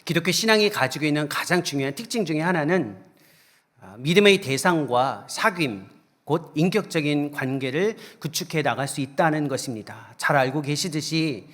기독교 신앙이 가지고 있는 가장 중요한 특징 중에 하나는 믿음의 대상과 사귐, 곧 인격적인 관계를 구축해 나갈 수 있다는 것입니다. 잘 알고 계시듯이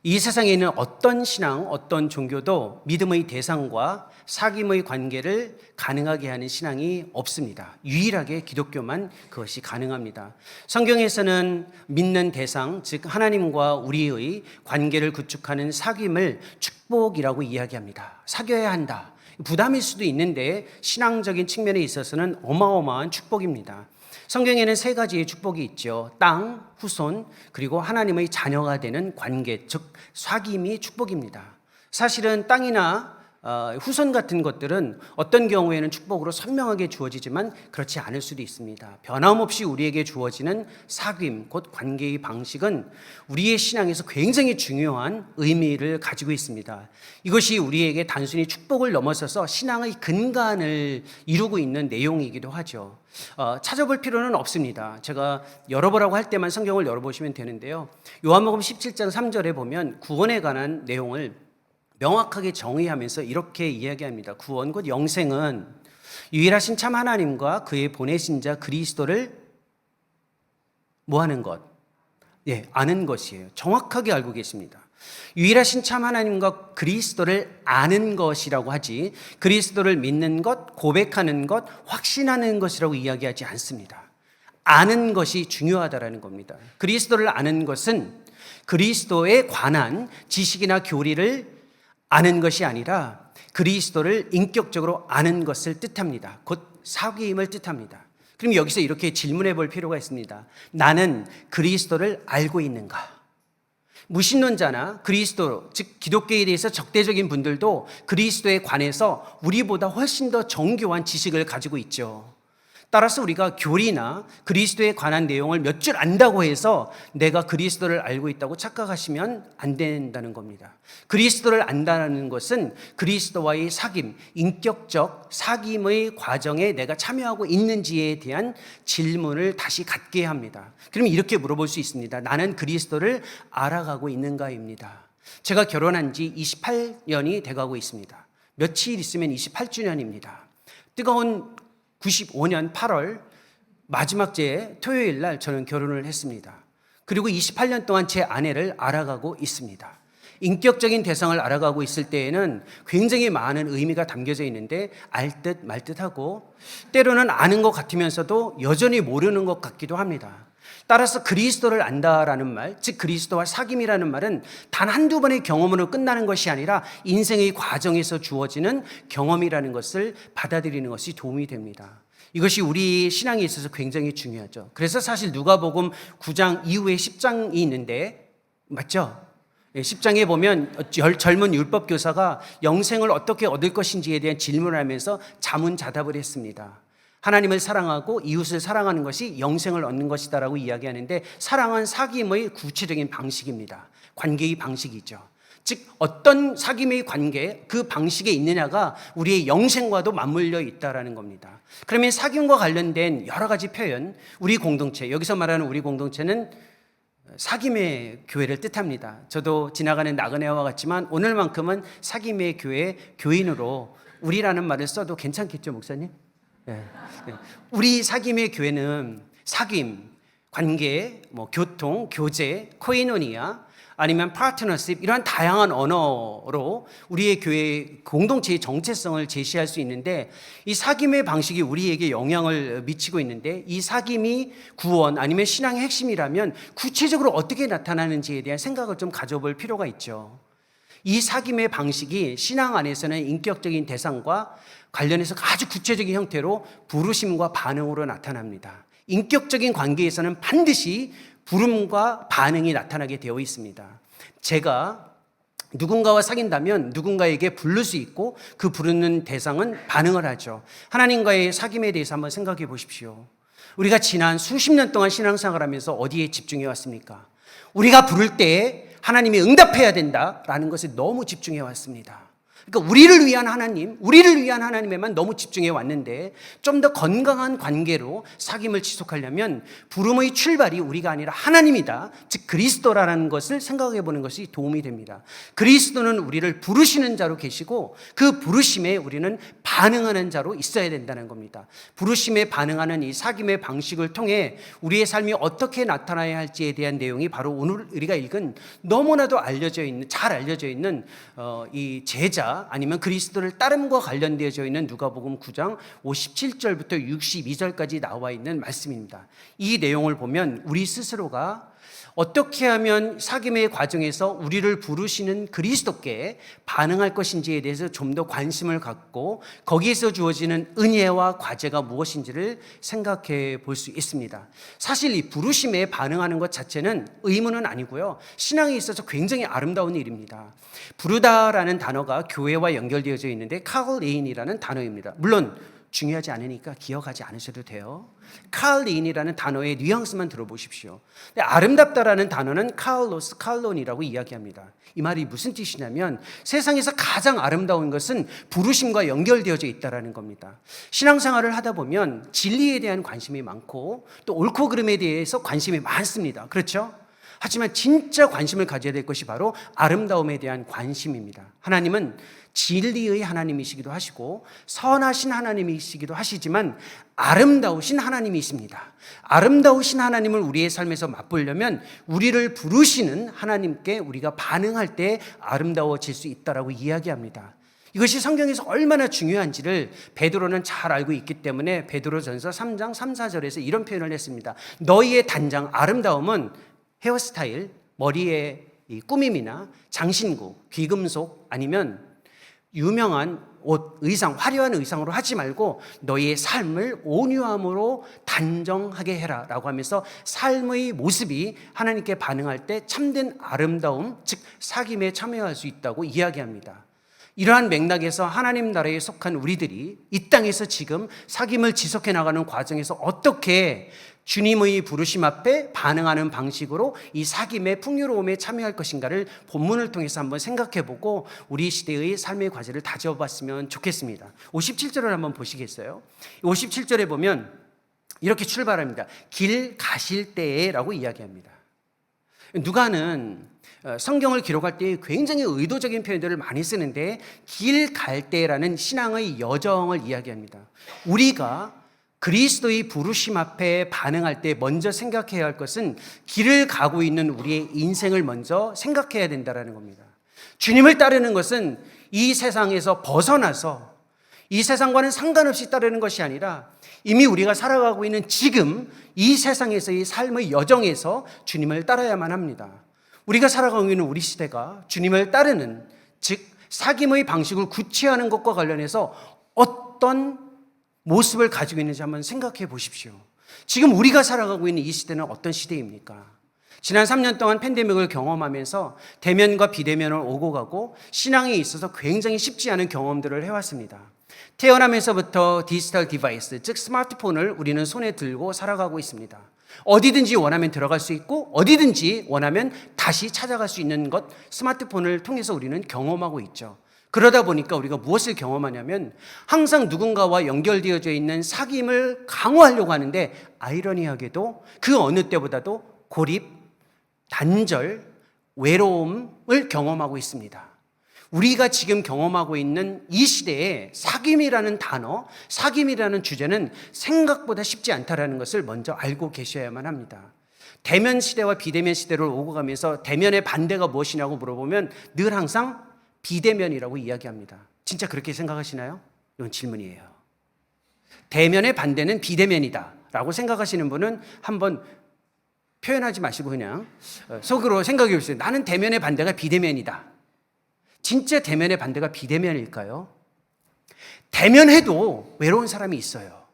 이 세상에 있는 어떤 신앙, 어떤 종교도 믿음의 대상과 사귐의 관계를 가능하게 하는 신앙이 없습니다. 유일하게 기독교만 그것이 가능합니다. 성경에서는 믿는 대상, 즉 하나님과 우리의 관계를 구축하는 사귐을 축복이라고 이야기합니다. 사귀어야 한다. 부담일 수도 있는데 신앙적인 측면에 있어서는 어마어마한 축복입니다. 성경에는 세 가지의 축복이 있죠. 땅, 후손, 그리고 하나님의 자녀가 되는 관계, 즉 사귐이 축복입니다. 사실은 땅이나 후손 같은 것들은 어떤 경우에는 축복으로 선명하게 주어지지만 그렇지 않을 수도 있습니다. 변함없이 우리에게 주어지는 사귐, 곧 관계의 방식은 우리의 신앙에서 굉장히 중요한 의미를 가지고 있습니다. 이것이 우리에게 단순히 축복을 넘어서서 신앙의 근간을 이루고 있는 내용이기도 하죠. 찾아볼 필요는 없습니다. 제가 열어보라고 할 때만 성경을 열어보시면 되는데요. 요한복음 17장 3절에 보면 구원에 관한 내용을 명확하게 정의하면서 이렇게 이야기합니다. 구원 곧 영생은 유일하신 참 하나님과 그의 보내신 자 그리스도를 뭐하는 것? 아는 것이에요. 정확하게 알고 계십니다. 유일하신 참 하나님과 그리스도를 아는 것이라고 하지 그리스도를 믿는 것, 고백하는 것, 확신하는 것이라고 이야기하지 않습니다. 아는 것이 중요하다라는 겁니다. 그리스도를 아는 것은 그리스도에 관한 지식이나 교리를 아는 것이 아니라 그리스도를 인격적으로 아는 것을 뜻합니다. 곧 사귐을 뜻합니다. 그럼 여기서 이렇게 질문해 볼 필요가 있습니다. 나는 그리스도를 알고 있는가? 무신론자나 그리스도, 즉 기독교에 대해서 적대적인 분들도 그리스도에 관해서 우리보다 훨씬 더 정교한 지식을 가지고 있죠. 따라서 우리가 교리나 그리스도에 관한 내용을 몇 줄 안다고 해서 내가 그리스도를 알고 있다고 착각하시면 안 된다는 겁니다. 그리스도를 안다는 것은 그리스도와의 사귐, 인격적 사귐의 과정에 내가 참여하고 있는지에 대한 질문을 다시 갖게 합니다. 그러면 이렇게 물어볼 수 있습니다. 나는 그리스도를 알아가고 있는가입니다. 제가 결혼한 지 28년이 돼가고 있습니다. 며칠 있으면 28주년입니다. 뜨거운 95년 8월 마지막 제 토요일 날 저는 결혼을 했습니다. 그리고 28년 동안 제 아내를 알아가고 있습니다. 인격적인 대상을 알아가고 있을 때에는 굉장히 많은 의미가 담겨져 있는데 알 듯 말 듯하고 때로는 아는 것 같으면서도 여전히 모르는 것 같기도 합니다. 따라서 그리스도를 안다라는 말, 즉 그리스도와 사귐이라는 말은 단 한두 번의 경험으로 끝나는 것이 아니라 인생의 과정에서 주어지는 경험이라는 것을 받아들이는 것이 도움이 됩니다. 이것이 우리 신앙에 있어서 굉장히 중요하죠. 그래서 사실 누가복음 9장 이후에 10장이 있는데 맞죠? 10장에 보면 젊은 율법 교사가 영생을 어떻게 얻을 것인지에 대한 질문을 하면서 자문자답을 했습니다. 하나님을 사랑하고 이웃을 사랑하는 것이 영생을 얻는 것이다라고 이야기하는데 사랑은 사귐의 구체적인 방식입니다. 관계의 방식이죠. 즉 어떤 사귐의 관계, 그 방식에 있느냐가 우리의 영생과도 맞물려 있다라는 겁니다. 그러면 사귐과 관련된 여러 가지 표현, 우리 공동체, 여기서 말하는 우리 공동체는 사귐의 교회를 뜻합니다. 저도 지나가는 나그네와 같지만 오늘만큼은 사귐의 교회 교인으로 우리라는 말을 써도 괜찮겠죠, 목사님? 우리 사귐의 교회는 사귐, 관계, 교통, 교제, 코이노니아 아니면 파트너십 이러한 다양한 언어로 우리의 교회 공동체의 정체성을 제시할 수 있는데 이 사귐의 방식이 우리에게 영향을 미치고 있는데 이 사귐이 구원 아니면 신앙의 핵심이라면 구체적으로 어떻게 나타나는지에 대한 생각을 좀 가져볼 필요가 있죠. 이 사귐의 방식이 신앙 안에서는 인격적인 대상과 관련해서 아주 구체적인 형태로 부르심과 반응으로 나타납니다. 인격적인 관계에서는 반드시 부름과 반응이 나타나게 되어 있습니다. 제가 누군가와 사귄다면 누군가에게 부를 수 있고 그 부르는 대상은 반응을 하죠. 하나님과의 사귐에 대해서 한번 생각해 보십시오. 우리가 지난 수십 년 동안 신앙생활하면서 어디에 집중해 왔습니까? 우리가 부를 때에 하나님이 응답해야 된다라는 것에 너무 집중해 왔습니다. 그러니까 우리를 위한 하나님, 우리를 위한 하나님에만 너무 집중해 왔는데 좀 더 건강한 관계로 사귐을 지속하려면 부름의 출발이 우리가 아니라 하나님이다, 즉 그리스도라는 것을 생각해 보는 것이 도움이 됩니다. 그리스도는 우리를 부르시는 자로 계시고 그 부르심에 우리는 반응하는 자로 있어야 된다는 겁니다. 부르심에 반응하는 이 사귐의 방식을 통해 우리의 삶이 어떻게 나타나야 할지에 대한 내용이 바로 오늘 우리가 읽은 너무나도 잘 알려져 있는 이 제자 아니면 그리스도를 따름과 관련되어져 있는 누가복음 9장 57절부터 62절까지 나와 있는 말씀입니다. 이 내용을 보면 우리 스스로가 어떻게 하면 사귐의 과정에서 우리를 부르시는 그리스도께 반응할 것인지에 대해서 좀 더 관심을 갖고 거기에서 주어지는 은혜와 과제가 무엇인지를 생각해 볼 수 있습니다. 사실 이 부르심에 반응하는 것 자체는 의무는 아니고요, 신앙에 있어서 굉장히 아름다운 일입니다. 부르다라는 단어가 교회와 연결되어져 있는데 칼레인이라는 단어입니다. 물론 중요하지 않으니까 기억하지 않으셔도 돼요. 칼레인이라는 단어의 뉘앙스만 들어보십시오. 근데 아름답다라는 단어는 카울로스 칼론이라고 이야기합니다. 이 말이 무슨 뜻이냐면 세상에서 가장 아름다운 것은 부르심과 연결되어져 있다는 겁니다. 신앙생활을 하다 보면 진리에 대한 관심이 많고 또 옳고 그름에 대해서 관심이 많습니다. 그렇죠? 하지만 진짜 관심을 가져야 될 것이 바로 아름다움에 대한 관심입니다. 하나님은 진리의 하나님이시기도 하시고 선하신 하나님이시기도 하시지만 아름다우신 하나님이십니다. 아름다우신 하나님을 우리의 삶에서 맛보려면 우리를 부르시는 하나님께 우리가 반응할 때 아름다워질 수 있다라고 이야기합니다. 이것이 성경에서 얼마나 중요한지를 베드로는 잘 알고 있기 때문에 베드로전서 3장 3, 4절에서 이런 표현을 했습니다. 너희의 단장 아름다움은 헤어스타일, 머리의 꾸밈이나 장신구, 귀금속 아니면 유명한 옷, 의상, 화려한 의상으로 하지 말고 너희의 삶을 온유함으로 단정하게 해라 라고 하면서 삶의 모습이 하나님께 반응할 때 참된 아름다움, 즉 사귐에 참여할 수 있다고 이야기합니다. 이러한 맥락에서 하나님 나라에 속한 우리들이 이 땅에서 지금 사귐을 지속해 나가는 과정에서 어떻게 주님의 부르심 앞에 반응하는 방식으로 이 사귐의 풍요로움에 참여할 것인가를 본문을 통해서 한번 생각해보고 우리 시대의 삶의 과제를 다져봤으면 좋겠습니다. 57절을 한번 보시겠어요? 57절에 보면 이렇게 출발합니다. 길 가실 때에 라고 이야기합니다. 누가는 성경을 기록할 때 굉장히 의도적인 표현들을 많이 쓰는데 길 갈 때라는 신앙의 여정을 이야기합니다. 우리가 그리스도의 부르심 앞에 반응할 때 먼저 생각해야 할 것은 길을 가고 있는 우리의 인생을 먼저 생각해야 된다는 겁니다. 주님을 따르는 것은 이 세상에서 벗어나서 이 세상과는 상관없이 따르는 것이 아니라 이미 우리가 살아가고 있는 지금 이 세상에서의 삶의 여정에서 주님을 따라야만 합니다. 우리가 살아가고 있는 우리 시대가 주님을 따르는, 즉 사귐의 방식을 구체하는 것과 관련해서 어떤 모습을 가지고 있는지 한번 생각해 보십시오. 지금 우리가 살아가고 있는 이 시대는 어떤 시대입니까? 지난 3년 동안 팬데믹을 경험하면서 대면과 비대면을 오고 가고 신앙에 있어서 굉장히 쉽지 않은 경험들을 해왔습니다. 태어나면서부터 디지털 디바이스, 즉 스마트폰을 우리는 손에 들고 살아가고 있습니다. 어디든지 원하면 들어갈 수 있고 어디든지 원하면 다시 찾아갈 수 있는 것, 스마트폰을 통해서 우리는 경험하고 있죠. 그러다 보니까 우리가 무엇을 경험하냐면 항상 누군가와 연결되어져 있는 사귐을 강화하려고 하는데 아이러니하게도 그 어느 때보다도 고립, 단절, 외로움을 경험하고 있습니다. 우리가 지금 경험하고 있는 이 시대에 사귐이라는 단어, 사귐이라는 주제는 생각보다 쉽지 않다는 것을 먼저 알고 계셔야만 합니다. 대면 시대와 비대면 시대를 오고 가면서 대면의 반대가 무엇이냐고 물어보면 늘 항상 비대면이라고 이야기합니다. 진짜 그렇게 생각하시나요? 이건 질문이에요. 대면의 반대는 비대면이다 라고 생각하시는 분은 한번 표현하지 마시고 그냥 속으로 생각해 보세요. 나는 대면의 반대가 비대면이다. 진짜 대면의 반대가 비대면일까요? 대면해도 외로운 사람이 있어요.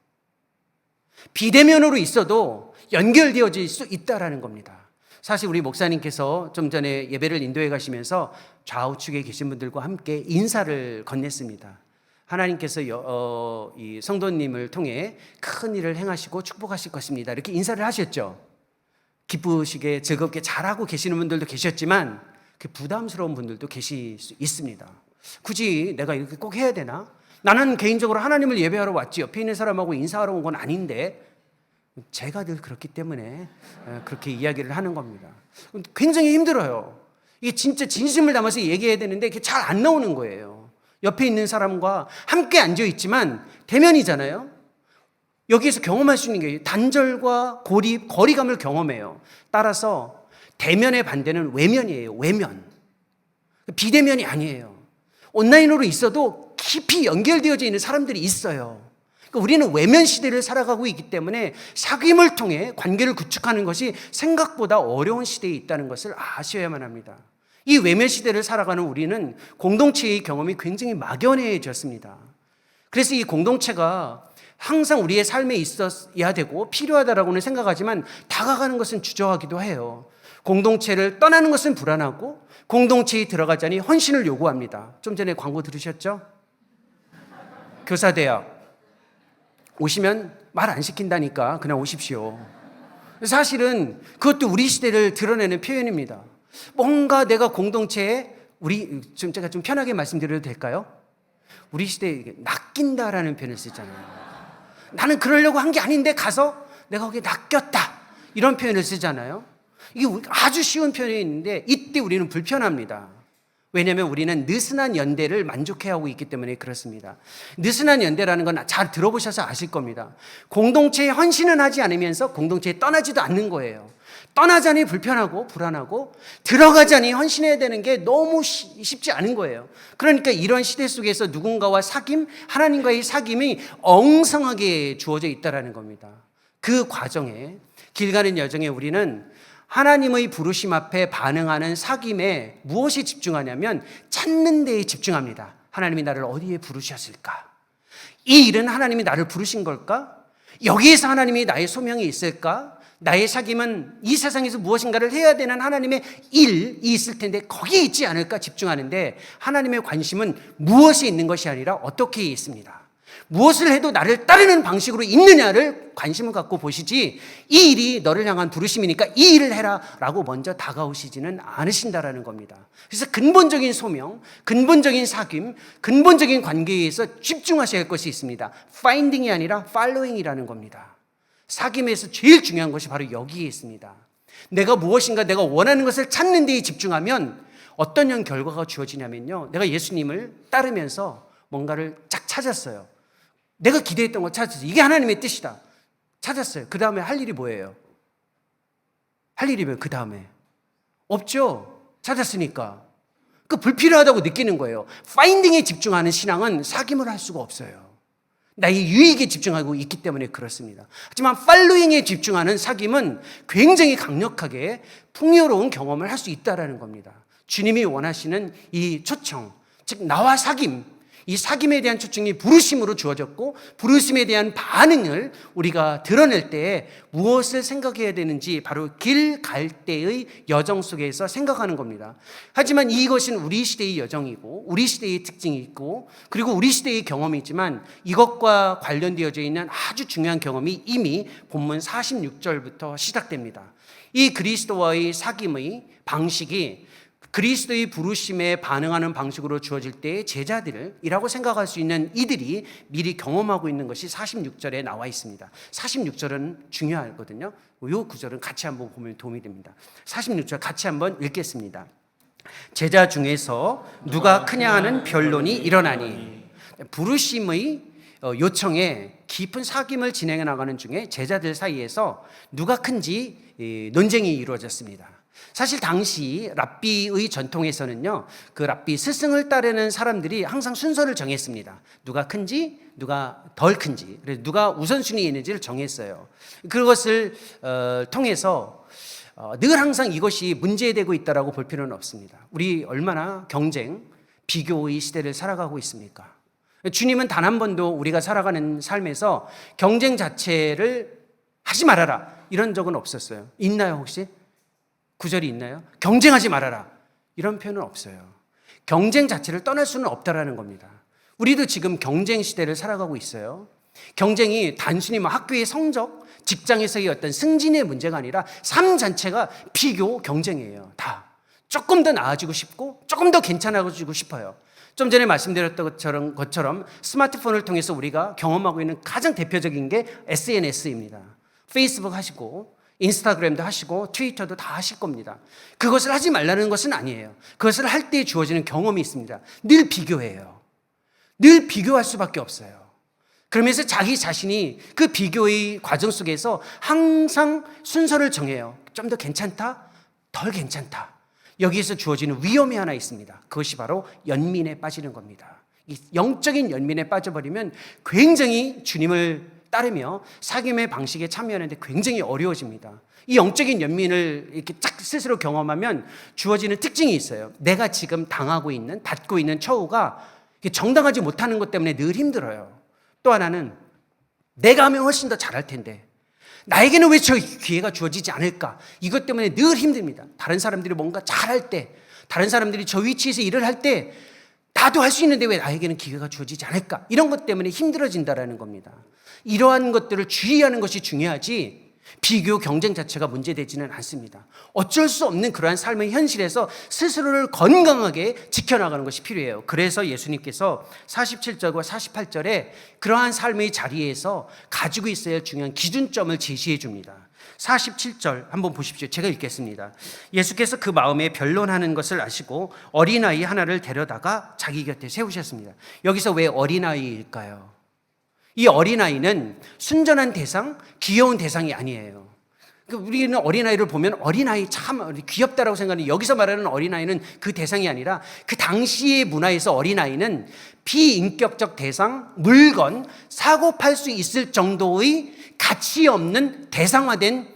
비대면으로 있어도 연결되어질 수 있다라는 겁니다. 사실 우리 목사님께서 좀 전에 예배를 인도해 가시면서 좌우측에 계신 분들과 함께 인사를 건넸습니다. 하나님께서 이 성도님을 통해 큰 일을 행하시고 축복하실 것입니다. 이렇게 인사를 하셨죠. 기쁘시게 즐겁게 잘하고 계시는 분들도 계셨지만 그 부담스러운 분들도 계실 수 있습니다. 굳이 내가 이렇게 꼭 해야 되나? 나는 개인적으로 하나님을 예배하러 왔지 옆에 있는 사람하고 인사하러 온 건 아닌데. 제가 늘 그렇기 때문에 그렇게 이야기를 하는 겁니다. 굉장히 힘들어요. 이게 진짜 진심을 담아서 얘기해야 되는데 이게 잘 안 나오는 거예요. 옆에 있는 사람과 함께 앉아 있지만 대면이잖아요. 여기에서 경험할 수 있는 게 단절과 고립, 거리감을 경험해요. 따라서 대면의 반대는 외면이에요. 외면. 비대면이 아니에요. 온라인으로 있어도 깊이 연결되어져 있는 사람들이 있어요. 그러니까 우리는 외면 시대를 살아가고 있기 때문에 사귐을 통해 관계를 구축하는 것이 생각보다 어려운 시대에 있다는 것을 아셔야만 합니다. 이 외면 시대를 살아가는 우리는 공동체의 경험이 굉장히 막연해졌습니다. 그래서 이 공동체가 항상 우리의 삶에 있어야 되고 필요하다라고는 생각하지만 다가가는 것은 주저하기도 해요. 공동체를 떠나는 것은 불안하고 공동체에 들어가자니 헌신을 요구합니다. 좀 전에 광고 들으셨죠? 교사대학 오시면 말 안 시킨다니까 그냥 오십시오. 사실은 그것도 우리 시대를 드러내는 표현입니다. 뭔가 내가 공동체에 제가 좀 편하게 말씀드려도 될까요? 우리 시대에 낚인다라는 표현을 쓰잖아요. 나는 그러려고 한 게 아닌데 가서 내가 거기에 낚였다 이런 표현을 쓰잖아요. 이게 아주 쉬운 표현이 있는데 이때 우리는 불편합니다. 왜냐하면 우리는 느슨한 연대를 만족해야 하고 있기 때문에 그렇습니다. 느슨한 연대라는 건 잘 들어보셔서 아실 겁니다. 공동체에 헌신은 하지 않으면서 공동체에 떠나지도 않는 거예요. 떠나자니 불편하고 불안하고 들어가자니 헌신해야 되는 게 너무 쉽지 않은 거예요. 그러니까 이런 시대 속에서 누군가와 사귐, 하나님과의 사귐이 엉성하게 주어져 있다는 겁니다. 그 과정에 길 가는 여정에 우리는 하나님의 부르심 앞에 반응하는 사귐에 무엇에 집중하냐면 찾는 데에 집중합니다. 하나님이 나를 어디에 부르셨을까? 이 일은 하나님이 나를 부르신 걸까? 여기에서 하나님이 나의 소명이 있을까? 나의 사귐은 이 세상에서 무엇인가를 해야 되는 하나님의 일이 있을 텐데 거기에 있지 않을까 집중하는데 하나님의 관심은 무엇에 있는 것이 아니라 어떻게 있습니다. 무엇을 해도 나를 따르는 방식으로 있느냐를 관심을 갖고 보시지 이 일이 너를 향한 부르심이니까 이 일을 해라 라고 먼저 다가오시지는 않으신다라는 겁니다. 그래서 근본적인 소명, 근본적인 사귐, 근본적인 관계에서 집중하셔야 할 것이 있습니다. finding이 아니라 following이라는 겁니다. 사귐에서 제일 중요한 것이 바로 여기에 있습니다. 내가 무엇인가 내가 원하는 것을 찾는 데에 집중하면 어떤 결과가 주어지냐면요. 내가 예수님을 따르면서 뭔가를 쫙 찾았어요. 내가 기대했던 거 찾았어요. 이게 하나님의 뜻이다. 찾았어요. 그 다음에 할 일이 뭐예요? 할 일이 그 다음에? 없죠. 찾았으니까. 그 불필요하다고 느끼는 거예요. 파인딩에 집중하는 신앙은 사귐을 할 수가 없어요. 나의 유익에 집중하고 있기 때문에 그렇습니다. 하지만 팔로잉에 집중하는 사귐은 굉장히 강력하게 풍요로운 경험을 할 수 있다는 겁니다. 주님이 원하시는 이 초청, 즉 나와 사귐, 이 사귐에 대한 초청이 부르심으로 주어졌고 부르심에 대한 반응을 우리가 드러낼 때에 무엇을 생각해야 되는지 바로 길 갈 때의 여정 속에서 생각하는 겁니다. 하지만 이것은 우리 시대의 여정이고 우리 시대의 특징이 있고 그리고 우리 시대의 경험이지만 이것과 관련되어져 있는 아주 중요한 경험이 이미 본문 46절부터 시작됩니다. 이 그리스도와의 사귐의 방식이 그리스도의 부르심에 반응하는 방식으로 주어질 때의 제자들이라고 생각할 수 있는 이들이 미리 경험하고 있는 것이 46절에 나와 있습니다. 46절은 중요하거든요. 이 구절은 같이 한번 보면 도움이 됩니다. 46절 같이 한번 읽겠습니다. 제자 중에서 누가 크냐 하는 변론이 일어나니. 부르심의 요청에 깊은 사귐을 진행해 나가는 중에 제자들 사이에서 누가 큰지 논쟁이 이루어졌습니다. 사실 당시 랍비의 전통에서는요, 그 랍비 스승을 따르는 사람들이 항상 순서를 정했습니다. 누가 큰지, 누가 덜 큰지, 그래서 누가 우선순위에 있는지를 정했어요. 그것을 통해서 늘 항상 이것이 문제되고 있다라고 볼 필요는 없습니다. 우리 얼마나 경쟁, 비교의 시대를 살아가고 있습니까? 주님은 단 한 번도 우리가 살아가는 삶에서 경쟁 자체를 하지 말아라 이런 적은 없었어요. 있나요 혹시? 구절이 있나요? 경쟁하지 말아라 이런 표현은 없어요. 경쟁 자체를 떠날 수는 없다라는 겁니다. 우리도 지금 경쟁 시대를 살아가고 있어요. 경쟁이 단순히 학교의 성적, 직장에서의 어떤 승진의 문제가 아니라 삶 자체가 비교 경쟁이에요. 다 조금 더 나아지고 싶고 조금 더 괜찮아지고 싶어요. 좀 전에 말씀드렸던 것처럼 스마트폰을 통해서 우리가 경험하고 있는 가장 대표적인 게 SNS입니다. 페이스북 하시고 인스타그램도 하시고 트위터도 다 하실 겁니다. 그것을 하지 말라는 것은 아니에요. 그것을 할 때 주어지는 경험이 있습니다. 늘 비교해요. 늘 비교할 수밖에 없어요. 그러면서 자기 자신이 그 비교의 과정 속에서 항상 순서를 정해요. 좀 더 괜찮다? 덜 괜찮다. 여기에서 주어지는 위험이 하나 있습니다. 그것이 바로 연민에 빠지는 겁니다. 이 영적인 연민에 빠져버리면 굉장히 주님을 따르며 사귐의 방식에 참여하는데 굉장히 어려워집니다. 이 영적인 연민을 이렇게 쫙 스스로 경험하면 주어지는 특징이 있어요. 내가 지금 당하고 있는, 받고 있는 처우가 정당하지 못하는 것 때문에 늘 힘들어요. 또 하나는 내가 하면 훨씬 더 잘할 텐데 나에게는 왜 저 기회가 주어지지 않을까? 이것 때문에 늘 힘듭니다. 다른 사람들이 뭔가 잘할 때, 다른 사람들이 저 위치에서 일을 할 때 나도 할 수 있는데 왜 나에게는 기회가 주어지지 않을까? 이런 것 때문에 힘들어진다라는 겁니다. 이러한 것들을 주의하는 것이 중요하지 비교, 경쟁 자체가 문제되지는 않습니다. 어쩔 수 없는 그러한 삶의 현실에서 스스로를 건강하게 지켜나가는 것이 필요해요. 그래서 예수님께서 47절과 48절에 그러한 삶의 자리에서 가지고 있어야 할 중요한 기준점을 제시해 줍니다. 47절 한번 보십시오. 제가 읽겠습니다. 예수께서 그 마음에 변론하는 것을 아시고 어린아이 하나를 데려다가 자기 곁에 세우셨습니다. 여기서 왜 어린아이일까요? 이 어린아이는 순전한 대상, 귀여운 대상이 아니에요. 우리는 어린아이를 보면 어린아이 참 귀엽다라고 생각하는, 여기서 말하는 어린아이는 그 대상이 아니라 그 당시의 문화에서 어린아이는 비인격적 대상, 물건, 사고 팔 수 있을 정도의 가치 없는 대상화된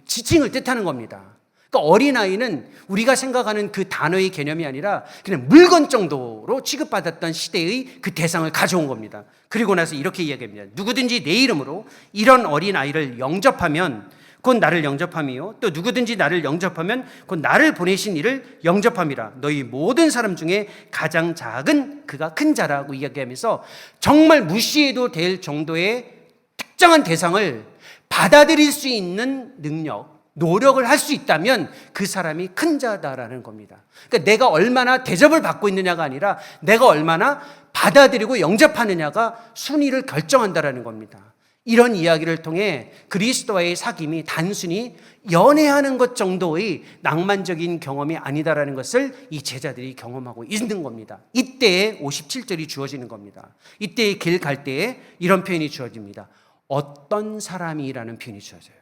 지칭을 뜻하는 겁니다. 그러니까 어린아이는 우리가 생각하는 그 단어의 개념이 아니라 그냥 물건 정도로 취급받았던 시대의 그 대상을 가져온 겁니다. 그리고 나서 이렇게 이야기합니다. 누구든지 내 이름으로 이런 어린아이를 영접하면 곧 나를 영접함이요, 또 누구든지 나를 영접하면 곧 나를 보내신 이를 영접함이라. 너희 모든 사람 중에 가장 작은 그가 큰 자라고 이야기하면서 정말 무시해도 될 정도의 특정한 대상을 받아들일 수 있는 능력, 노력을 할 수 있다면 그 사람이 큰 자다라는 겁니다. 그러니까 내가 얼마나 대접을 받고 있느냐가 아니라 내가 얼마나 받아들이고 영접하느냐가 순위를 결정한다라는 겁니다. 이런 이야기를 통해 그리스도와의 사귐이 단순히 연애하는 것 정도의 낭만적인 경험이 아니다라는 것을 이 제자들이 경험하고 있는 겁니다. 이때에 57절이 주어지는 겁니다. 이때의 길 갈 때에 이런 표현이 주어집니다. 어떤 사람이라는 표현이 주어져요.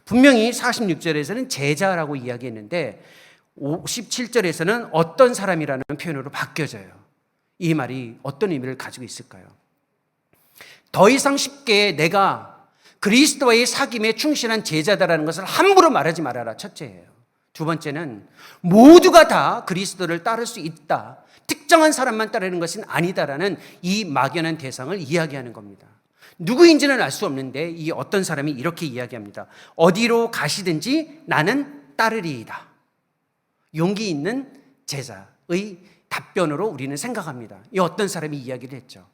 분명히 46절에서는 제자라고 이야기했는데 57절에서는 어떤 사람이라는 표현으로 바뀌어져요. 이 말이 어떤 의미를 가지고 있을까요? 더 이상 쉽게 내가 그리스도와의 사귐에 충실한 제자다라는 것을 함부로 말하지 말아라. 첫째예요. 두 번째는 모두가 다 그리스도를 따를 수 있다. 특정한 사람만 따르는 것은 아니다라는 이 막연한 대상을 이야기하는 겁니다. 누구인지는 알 수 없는데 이 어떤 사람이 이렇게 이야기합니다. 어디로 가시든지 나는 따르리이다. 용기 있는 제자의 답변으로 우리는 생각합니다. 이 어떤 사람이 이야기를 했죠.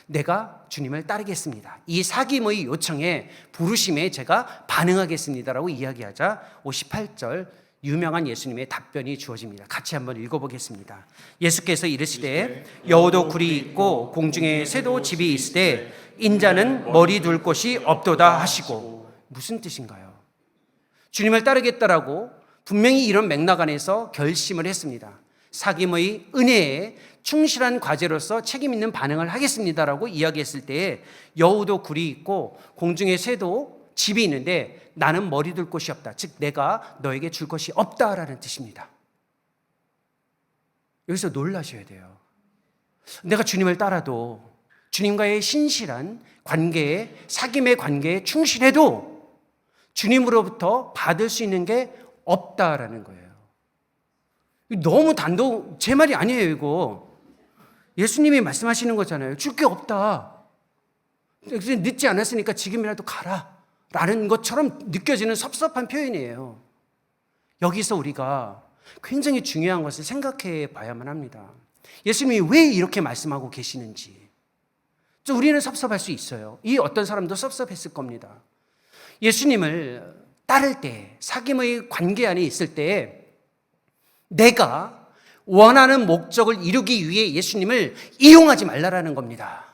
내가 주님을 따르겠습니다. 이 사귐의 요청에, 부르심에 제가 반응하겠습니다라고 이야기하자 58절 유명한 예수님의 답변이 주어집니다. 같이 한번 읽어보겠습니다. 예수께서 이르시되 여우도 굴이 있고 공중에 새도 집이 있으되 인자는 머리 둘 곳이 없도다 하시고. 무슨 뜻인가요? 주님을 따르겠다라고 분명히 이런 맥락 안에서 결심을 했습니다. 사귐의 은혜에 충실한 과제로서 책임 있는 반응을 하겠습니다라고 이야기했을 때에 여우도 굴이 있고 공중에 새도 집이 있는데 나는 머리 둘 곳이 없다. 즉 내가 너에게 줄 것이 없다라는 뜻입니다. 여기서 놀라셔야 돼요. 내가 주님을 따라도 주님과의 신실한 관계에, 사귐의 관계에 충실해도 주님으로부터 받을 수 있는 게 없다라는 거예요. 너무 제 말이 아니에요, 이거. 예수님이 말씀하시는 거잖아요. 줄 게 없다. 늦지 않았으니까 지금이라도 가라. 라는 것처럼 느껴지는 섭섭한 표현이에요. 여기서 우리가 굉장히 중요한 것을 생각해 봐야만 합니다. 예수님이 왜 이렇게 말씀하고 계시는지. 우리는 섭섭할 수 있어요. 이 어떤 사람도 섭섭했을 겁니다. 예수님을 따를 때, 사귐의 관계 안에 있을 때 내가 원하는 목적을 이루기 위해 예수님을 이용하지 말라라는 겁니다.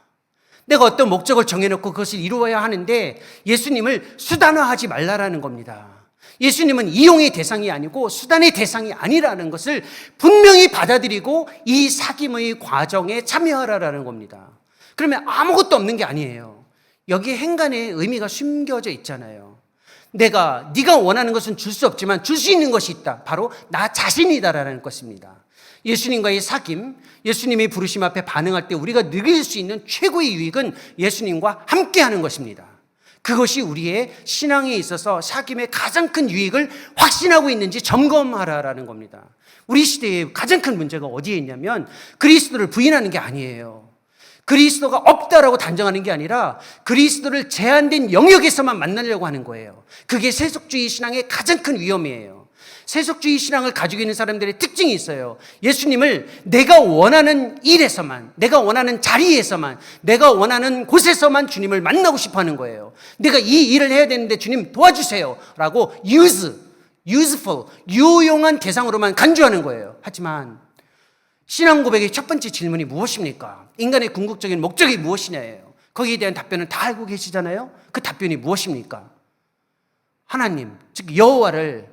내가 어떤 목적을 정해놓고 그것을 이루어야 하는데 예수님을 수단화하지 말라라는 겁니다. 예수님은 이용의 대상이 아니고 수단의 대상이 아니라는 것을 분명히 받아들이고 이 사귐의 과정에 참여하라라는 겁니다. 그러면 아무것도 없는 게 아니에요. 여기에 행간의 의미가 숨겨져 있잖아요. 네가 원하는 것은 줄 수 없지만 줄 수 있는 것이 있다. 바로 나 자신이다라는 것입니다. 예수님과의 사귐, 예수님의 부르심 앞에 반응할 때 우리가 누릴 수 있는 최고의 유익은 예수님과 함께하는 것입니다. 그것이 우리의 신앙에 있어서 사귐의 가장 큰 유익을 확신하고 있는지 점검하라라는 겁니다. 우리 시대의 가장 큰 문제가 어디에 있냐면 그리스도를 부인하는 게 아니에요. 그리스도가 없다라고 단정하는 게 아니라 그리스도를 제한된 영역에서만 만나려고 하는 거예요. 그게 세속주의 신앙의 가장 큰 위험이에요. 세속주의 신앙을 가지고 있는 사람들의 특징이 있어요. 예수님을 내가 원하는 일에서만, 내가 원하는 자리에서만, 내가 원하는 곳에서만 주님을 만나고 싶어 하는 거예요. 내가 이 일을 해야 되는데 주님 도와주세요 라고 useful, 유용한 대상으로만 간주하는 거예요. 하지만 신앙 고백의 첫 번째 질문이 무엇입니까? 인간의 궁극적인 목적이 무엇이냐예요. 거기에 대한 답변은 다 알고 계시잖아요. 그 답변이 무엇입니까? 하나님, 즉 여호와를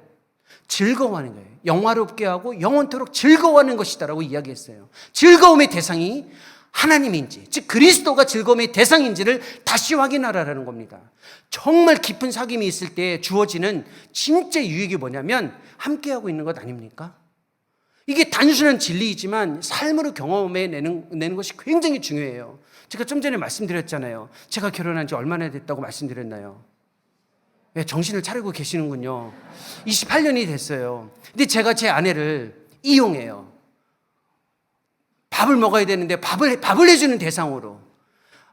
즐거워하는 거예요. 영화롭게 하고 영원토록 즐거워하는 것이다라고 이야기했어요. 즐거움의 대상이 하나님인지, 즉 그리스도가 즐거움의 대상인지를 다시 확인하라는 겁니다. 정말 깊은 사귐이 있을 때 주어지는 진짜 유익이 뭐냐면 함께하고 있는 것 아닙니까? 이게 단순한 진리이지만 삶으로 경험해내는 것이 굉장히 중요해요. 제가 좀 전에 말씀드렸잖아요. 제가 결혼한 지 얼마나 됐다고 말씀드렸나요? 네, 정신을 차리고 계시는군요. 28년이 됐어요. 근데 제가 제 아내를 이용해요. 밥을 먹어야 되는데 밥을 해주는 대상으로,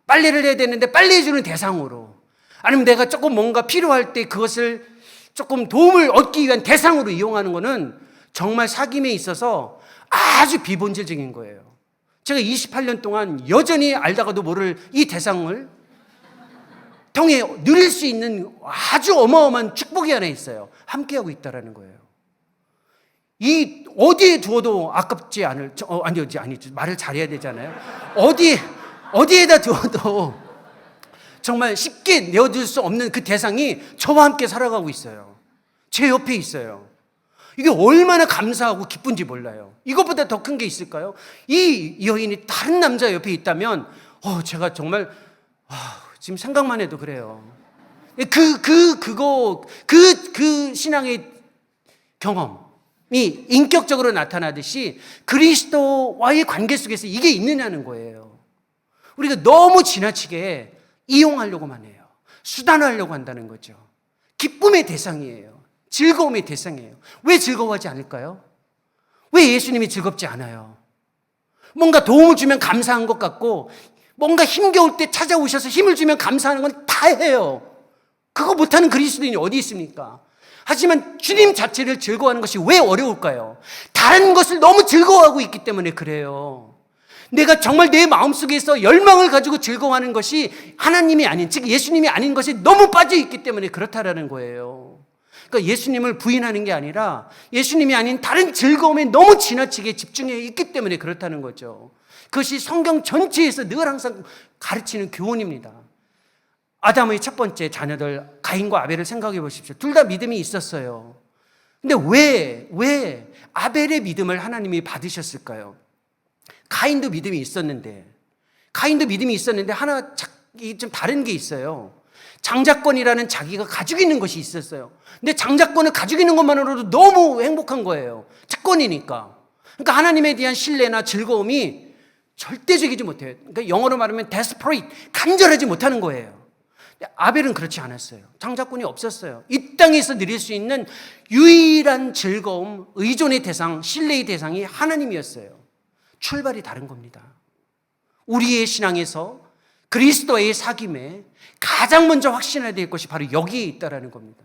빨래를 해야 되는데 빨래해주는 대상으로, 아니면 내가 조금 뭔가 필요할 때 그것을 조금 도움을 얻기 위한 대상으로 이용하는 것은 정말 사귐에 있어서 아주 비본질적인 거예요. 제가 28년 동안 여전히 알다가도 모를 이 대상을 통해 누릴 수 있는 아주 어마어마한 축복이 하나 있어요. 함께하고 있다라는 거예요. 이 어디에 두어도 아깝지 않을, 아니죠. 말을 잘해야 되잖아요. 어디에다 두어도 정말 쉽게 내어둘 수 없는 그 대상이 저와 함께 살아가고 있어요. 제 옆에 있어요. 이게 얼마나 감사하고 기쁜지 몰라요. 이것보다 더 큰 게 있을까요? 이 여인이 다른 남자 옆에 있다면 제가 정말 지금 생각만 해도 그래요. 그 신앙의 경험이 인격적으로 나타나듯이 그리스도와의 관계 속에서 이게 있느냐는 거예요. 우리가 너무 지나치게 이용하려고만 해요. 수단화하려고 한다는 거죠. 기쁨의 대상이에요. 즐거움의 대상이에요. 왜 즐거워하지 않을까요? 왜 예수님이 즐겁지 않아요? 뭔가 도움을 주면 감사한 것 같고, 뭔가 힘겨울 때 찾아오셔서 힘을 주면 감사하는 건 다 해요. 그거 못하는 그리스도인이 어디 있습니까? 하지만 주님 자체를 즐거워하는 것이 왜 어려울까요? 다른 것을 너무 즐거워하고 있기 때문에 그래요. 내가 정말 내 마음속에서 열망을 가지고 즐거워하는 것이 하나님이 아닌, 즉 예수님이 아닌 것이 너무 빠져있기 때문에 그렇다라는 거예요. 그러니까 예수님을 부인하는 게 아니라 예수님이 아닌 다른 즐거움에 너무 지나치게 집중해 있기 때문에 그렇다는 거죠. 그것이 성경 전체에서 늘 항상 가르치는 교훈입니다. 아담의 첫 번째 자녀들 가인과 아벨을 생각해 보십시오. 둘 다 믿음이 있었어요. 근데 왜 아벨의 믿음을 하나님이 받으셨을까요? 가인도 믿음이 있었는데 하나 좀 다른 게 있어요. 장자권이라는 자기가 가지고 있는 것이 있었어요. 근데 장자권을 가지고 있는 것만으로도 너무 행복한 거예요. 특권이니까. 그러니까 하나님에 대한 신뢰나 즐거움이 절대적이지 못해요. 그러니까 영어로 말하면 desperate, 간절하지 못하는 거예요. 아벨은 그렇지 않았어요. 장자권이 없었어요. 이 땅에서 누릴 수 있는 유일한 즐거움, 의존의 대상, 신뢰의 대상이 하나님이었어요. 출발이 다른 겁니다. 우리의 신앙에서 그리스도의 사귐에 가장 먼저 확신해야 될 것이 바로 여기에 있다라는 겁니다.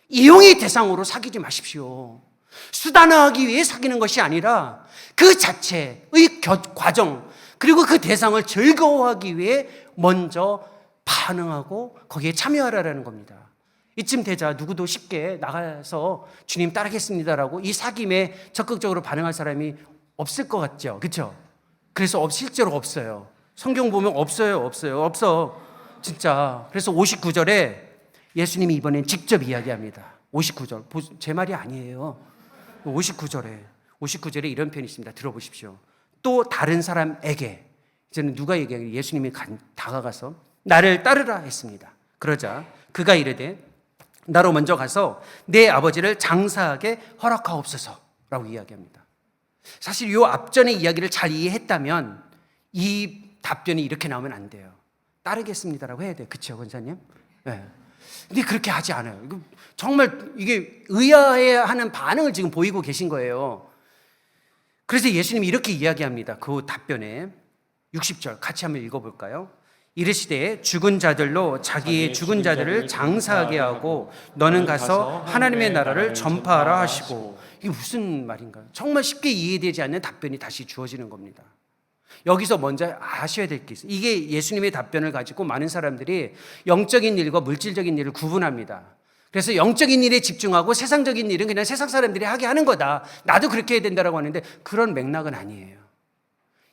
이용의 대상으로 사귀지 마십시오. 수단화하기 위해 사귀는 것이 아니라 그 자체의 과정, 그리고 그 대상을 즐거워하기 위해 먼저 반응하고 거기에 참여하라는 겁니다. 이쯤 되자 누구도 쉽게 나가서 주님 따르겠습니다라고 이 사김에 적극적으로 반응할 사람이 없을 것 같죠. 그렇죠? 그래서 실제로 없어요. 성경 보면 없어요. 진짜. 그래서 59절에 예수님이 이번엔 직접 이야기합니다. 59절. 제 말이 아니에요. 59절에 이런 표현이 있습니다. 들어보십시오. 또 다른 사람에게, 이제는 누가 얘기해요? 예수님이 다가가서 나를 따르라 했습니다. 그러자 그가 이르되 나로 먼저 가서 내 아버지를 장사하게 허락하옵소서라고 이야기합니다. 사실 이 앞전의 이야기를 잘 이해했다면 이 답변이 이렇게 나오면 안 돼요. 따르겠습니다라고 해야 돼요. 그렇죠, 권사님? 네. 근데 그렇게 하지 않아요. 정말 이게 의아해하는 반응을 지금 보이고 계신 거예요. 그래서 예수님이 이렇게 이야기합니다. 그 답변에 60절 같이 한번 읽어볼까요? 이르시되 죽은 자들로 자기의 죽은 자들을 장사하게 하고 너는 가서 하나님의 나라를 전파하라 하시고. 이게 무슨 말인가요? 정말 쉽게 이해되지 않는 답변이 다시 주어지는 겁니다. 여기서 먼저 아셔야 될 게 있어요. 이게 예수님의 답변을 가지고 많은 사람들이 영적인 일과 물질적인 일을 구분합니다. 그래서 영적인 일에 집중하고 세상적인 일은 그냥 세상 사람들이 하게 하는 거다. 나도 그렇게 해야 된다고 하는데 그런 맥락은 아니에요.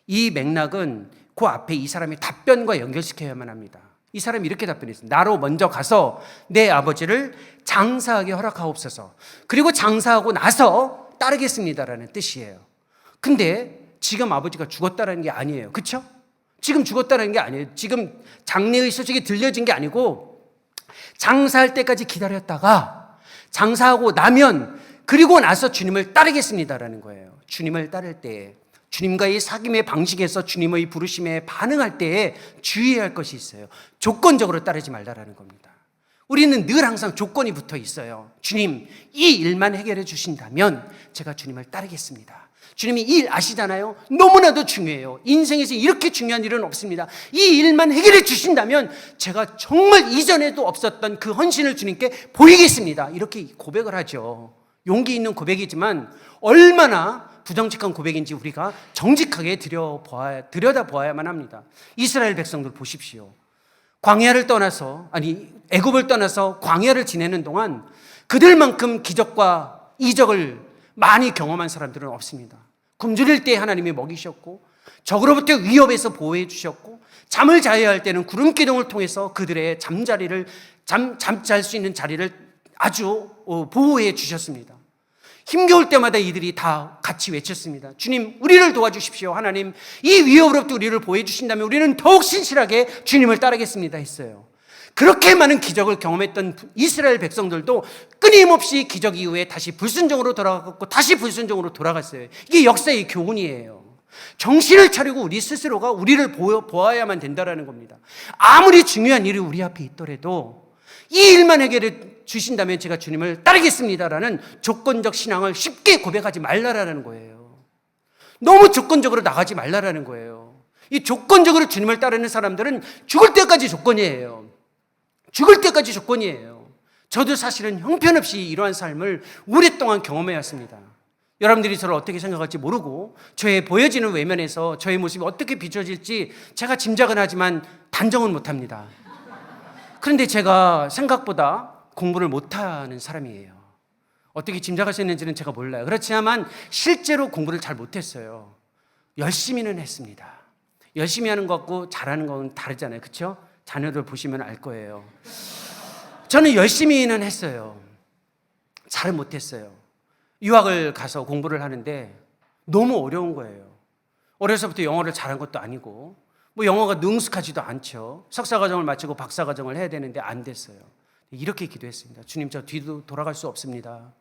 이 맥락은 그 앞에 이 사람의 답변과 연결시켜야만 합니다. 이 사람이 이렇게 답변했습니다. 나로 먼저 가서 내 아버지를 장사하게 허락하옵소서. 그리고 장사하고 나서 따르겠습니다라는 뜻이에요. 근데 지금 아버지가 죽었다는 게 아니에요. 그렇죠? 지금 죽었다는 게 아니에요. 지금 장래의 소식이 들려진 게 아니고 장사할 때까지 기다렸다가 장사하고 나면 그리고 나서 주님을 따르겠습니다라는 거예요. 주님을 따를 때 주님과의 사귐의 방식에서 주님의 부르심에 반응할 때에 주의해야 할 것이 있어요. 조건적으로 따르지 말라라는 겁니다. 우리는 늘 항상 조건이 붙어 있어요. 주님, 이 일만 해결해 주신다면 제가 주님을 따르겠습니다. 주님이 이 일 아시잖아요. 너무나도 중요해요. 인생에서 이렇게 중요한 일은 없습니다. 이 일만 해결해 주신다면 제가 정말 이전에도 없었던 그 헌신을 주님께 보이겠습니다. 이렇게 고백을 하죠. 용기 있는 고백이지만 얼마나 부정직한 고백인지 우리가 정직하게 들여다보아야만 합니다. 이스라엘 백성들 보십시오. 광야를 떠나서, 애굽을 떠나서 광야를 지내는 동안 그들만큼 기적과 이적을 많이 경험한 사람들은 없습니다. 굶주릴 때 하나님이 먹이셨고 적으로부터 위협에서 보호해 주셨고 잠을 자야 할 때는 구름 기둥을 통해서 그들의 잠잘 수 있는 자리를 아주 보호해 주셨습니다. 힘겨울 때마다 이들이 다 같이 외쳤습니다. 주님, 우리를 도와주십시오. 하나님, 이 위협으로부터 우리를 보호해 주신다면 우리는 더욱 신실하게 주님을 따르겠습니다 했어요. 그렇게 많은 기적을 경험했던 이스라엘 백성들도 끊임없이 기적 이후에 다시 불순종으로 돌아갔고 다시 불순종으로 돌아갔어요. 이게 역사의 교훈이에요. 정신을 차리고 우리 스스로가 우리를 보아야만 된다는 겁니다. 아무리 중요한 일이 우리 앞에 있더라도 이 일만 해결해 주신다면 제가 주님을 따르겠습니다라는 조건적 신앙을 쉽게 고백하지 말라라는 거예요. 너무 조건적으로 나가지 말라라는 거예요. 이 조건적으로 주님을 따르는 사람들은 죽을 때까지 조건이에요. 죽을 때까지 조건이에요. 저도 사실은 형편없이 이러한 삶을 오랫동안 경험해왔습니다. 여러분들이 저를 어떻게 생각할지 모르고 저의 보여지는 외면에서 저의 모습이 어떻게 비춰질지 제가 짐작은 하지만 단정은 못합니다. 그런데 제가 생각보다 공부를 못하는 사람이에요. 어떻게 짐작하셨는지는 제가 몰라요. 그렇지만 실제로 공부를 잘 못했어요. 열심히는 했습니다. 열심히 하는 것과 잘하는 건 다르잖아요. 그렇죠? 자녀들 보시면 알 거예요. 저는 열심히는 했어요. 잘 못했어요. 유학을 가서 공부를 하는데 너무 어려운 거예요. 어려서부터 영어를 잘한 것도 아니고 영어가 능숙하지도 않죠. 석사과정을 마치고 박사과정을 해야 되는데 안 됐어요. 이렇게 기도했습니다. 주님, 저 뒤도 돌아갈 수 없습니다.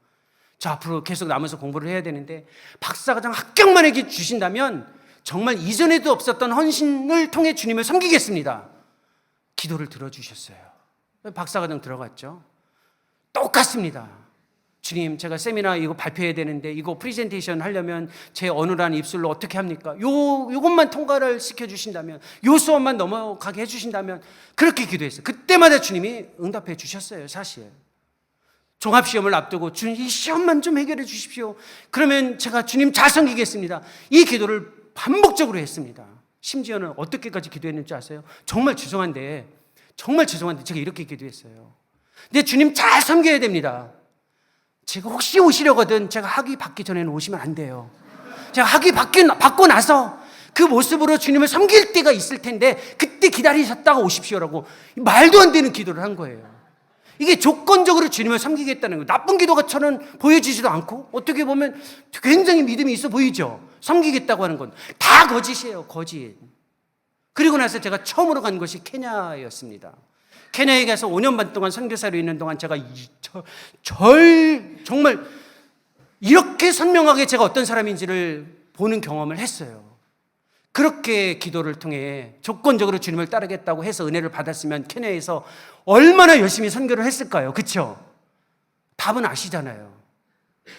저 앞으로 계속 남아서 공부를 해야 되는데 박사과정 합격만 해 주신다면 정말 이전에도 없었던 헌신을 통해 주님을 섬기겠습니다. 기도를 들어주셨어요. 박사과정 들어갔죠. 똑같습니다. 주님, 제가 세미나 이거 발표해야 되는데 이거 프레젠테이션 하려면 제 어눌한 입술로 어떻게 합니까? 요것만 통과를 시켜주신다면, 요 수업만 넘어가게 해주신다면, 그렇게 기도했어요. 그때마다 주님이 응답해 주셨어요. 사실 종합시험을 앞두고 주님, 이 시험만 좀 해결해 주십시오. 그러면 제가 주님 잘 섬기겠습니다. 이 기도를 반복적으로 했습니다. 심지어는 어떻게까지 기도했는지 아세요? 정말 죄송한데 제가 이렇게 기도했어요. 근데 주님 잘 섬겨야 됩니다. 제가 혹시 오시려거든 제가 학위 받기 전에는 오시면 안 돼요. 제가 학위 받고 나서 그 모습으로 주님을 섬길 때가 있을 텐데 그때 기다리셨다가 오십시오라고 말도 안 되는 기도를 한 거예요. 이게 조건적으로 주님을 섬기겠다는 거예요. 나쁜 기도가처럼 보여지지도 않고 어떻게 보면 굉장히 믿음이 있어 보이죠. 섬기겠다고 하는 건 다 거짓이에요. 거짓. 그리고 나서 제가 처음으로 간 곳이 케냐였습니다. 케냐에 가서 5년 반 동안 선교사로 있는 동안 제가 정말 이렇게 선명하게 제가 어떤 사람인지를 보는 경험을 했어요. 그렇게 기도를 통해 조건적으로 주님을 따르겠다고 해서 은혜를 받았으면 케냐에서 얼마나 열심히 선교를 했을까요? 그렇죠? 답은 아시잖아요.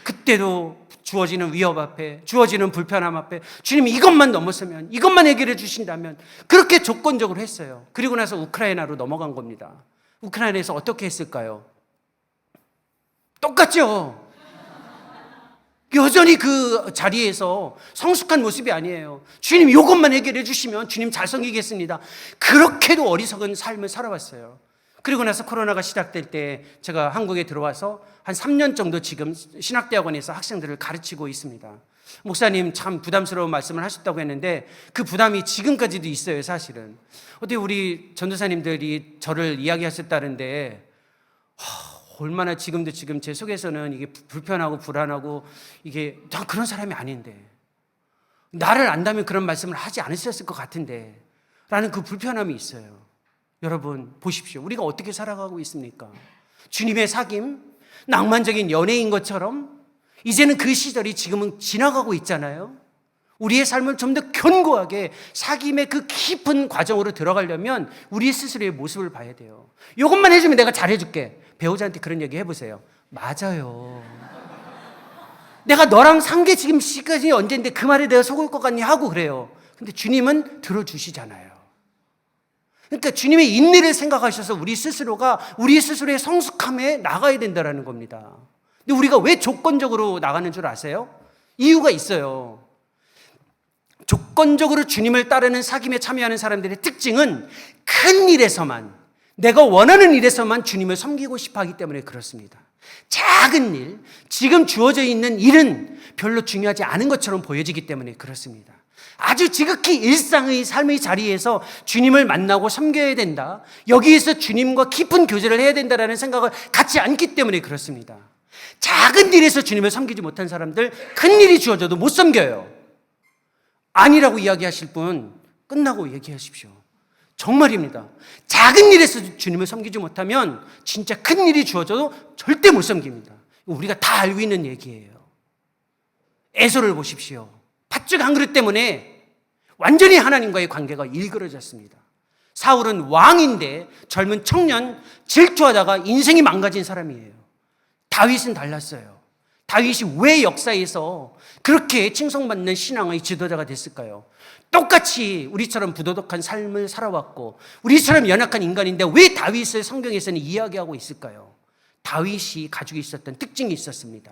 그때도 주어지는 위협 앞에, 주어지는 불편함 앞에 주님 이것만 넘어서면, 이것만 해결해 주신다면 그렇게 조건적으로 했어요. 그리고 나서 우크라이나로 넘어간 겁니다. 우크라이나에서 어떻게 했을까요? 똑같죠? 여전히 그 자리에서 성숙한 모습이 아니에요. 주님 이것만 해결해 주시면 주님 잘 섬기겠습니다. 그렇게도 어리석은 삶을 살아왔어요. 그리고 나서 코로나가 시작될 때 제가 한국에 들어와서 한 3년 정도 지금 신학대학원에서 학생들을 가르치고 있습니다. 목사님 참 부담스러운 말씀을 하셨다고 했는데 그 부담이 지금까지도 있어요. 사실은 어떻게 우리 전도사님들이 저를 이야기하셨다는데 얼마나 지금 제 속에서는 이게 불편하고 불안하고 이게 전 그런 사람이 아닌데 나를 안다면 그런 말씀을 하지 않으셨을 것 같은데 라는 그 불편함이 있어요. 여러분 보십시오. 우리가 어떻게 살아가고 있습니까? 주님의 사귐, 낭만적인 연애인 것처럼 이제는 그 시절이 지금은 지나가고 있잖아요. 우리의 삶을 좀 더 견고하게 사귐의 그 깊은 과정으로 들어가려면 우리 스스로의 모습을 봐야 돼요. 이것만 해주면 내가 잘해줄게. 배우자한테 그런 얘기 해보세요. 맞아요. 내가 너랑 산 게 지금 시간이 언젠데 그 말에 내가 속을 것 같니 하고 그래요. 근데 주님은 들어주시잖아요. 그러니까 주님의 인내를 생각하셔서 우리 스스로가 우리 스스로의 성숙함에 나가야 된다는 겁니다. 근데 우리가 왜 조건적으로 나가는 줄 아세요? 이유가 있어요. 조건적으로 주님을 따르는 사귐에 참여하는 사람들의 특징은 큰 일에서만, 내가 원하는 일에서만 주님을 섬기고 싶어 하기 때문에 그렇습니다. 작은 일, 지금 주어져 있는 일은 별로 중요하지 않은 것처럼 보여지기 때문에 그렇습니다. 아주 지극히 일상의 삶의 자리에서 주님을 만나고 섬겨야 된다, 여기에서 주님과 깊은 교제를 해야 된다는 생각을 갖지 않기 때문에 그렇습니다. 작은 일에서 주님을 섬기지 못한 사람들 큰 일이 주어져도 못 섬겨요. 아니라고 이야기하실 분 끝나고 얘기하십시오. 정말입니다. 작은 일에서 주님을 섬기지 못하면 진짜 큰 일이 주어져도 절대 못 섬깁니다. 우리가 다 알고 있는 얘기예요. 에서를 보십시오. 팥죽 한 그릇 때문에 완전히 하나님과의 관계가 일그러졌습니다. 사울은 왕인데 젊은 청년 질투하다가 인생이 망가진 사람이에요. 다윗은 달랐어요. 다윗이 왜 역사에서 그렇게 칭송받는 신앙의 지도자가 됐을까요? 똑같이 우리처럼 부도덕한 삶을 살아왔고 우리처럼 연약한 인간인데 왜 다윗을 성경에서는 이야기하고 있을까요? 다윗이 가지고 있었던 특징이 있었습니다.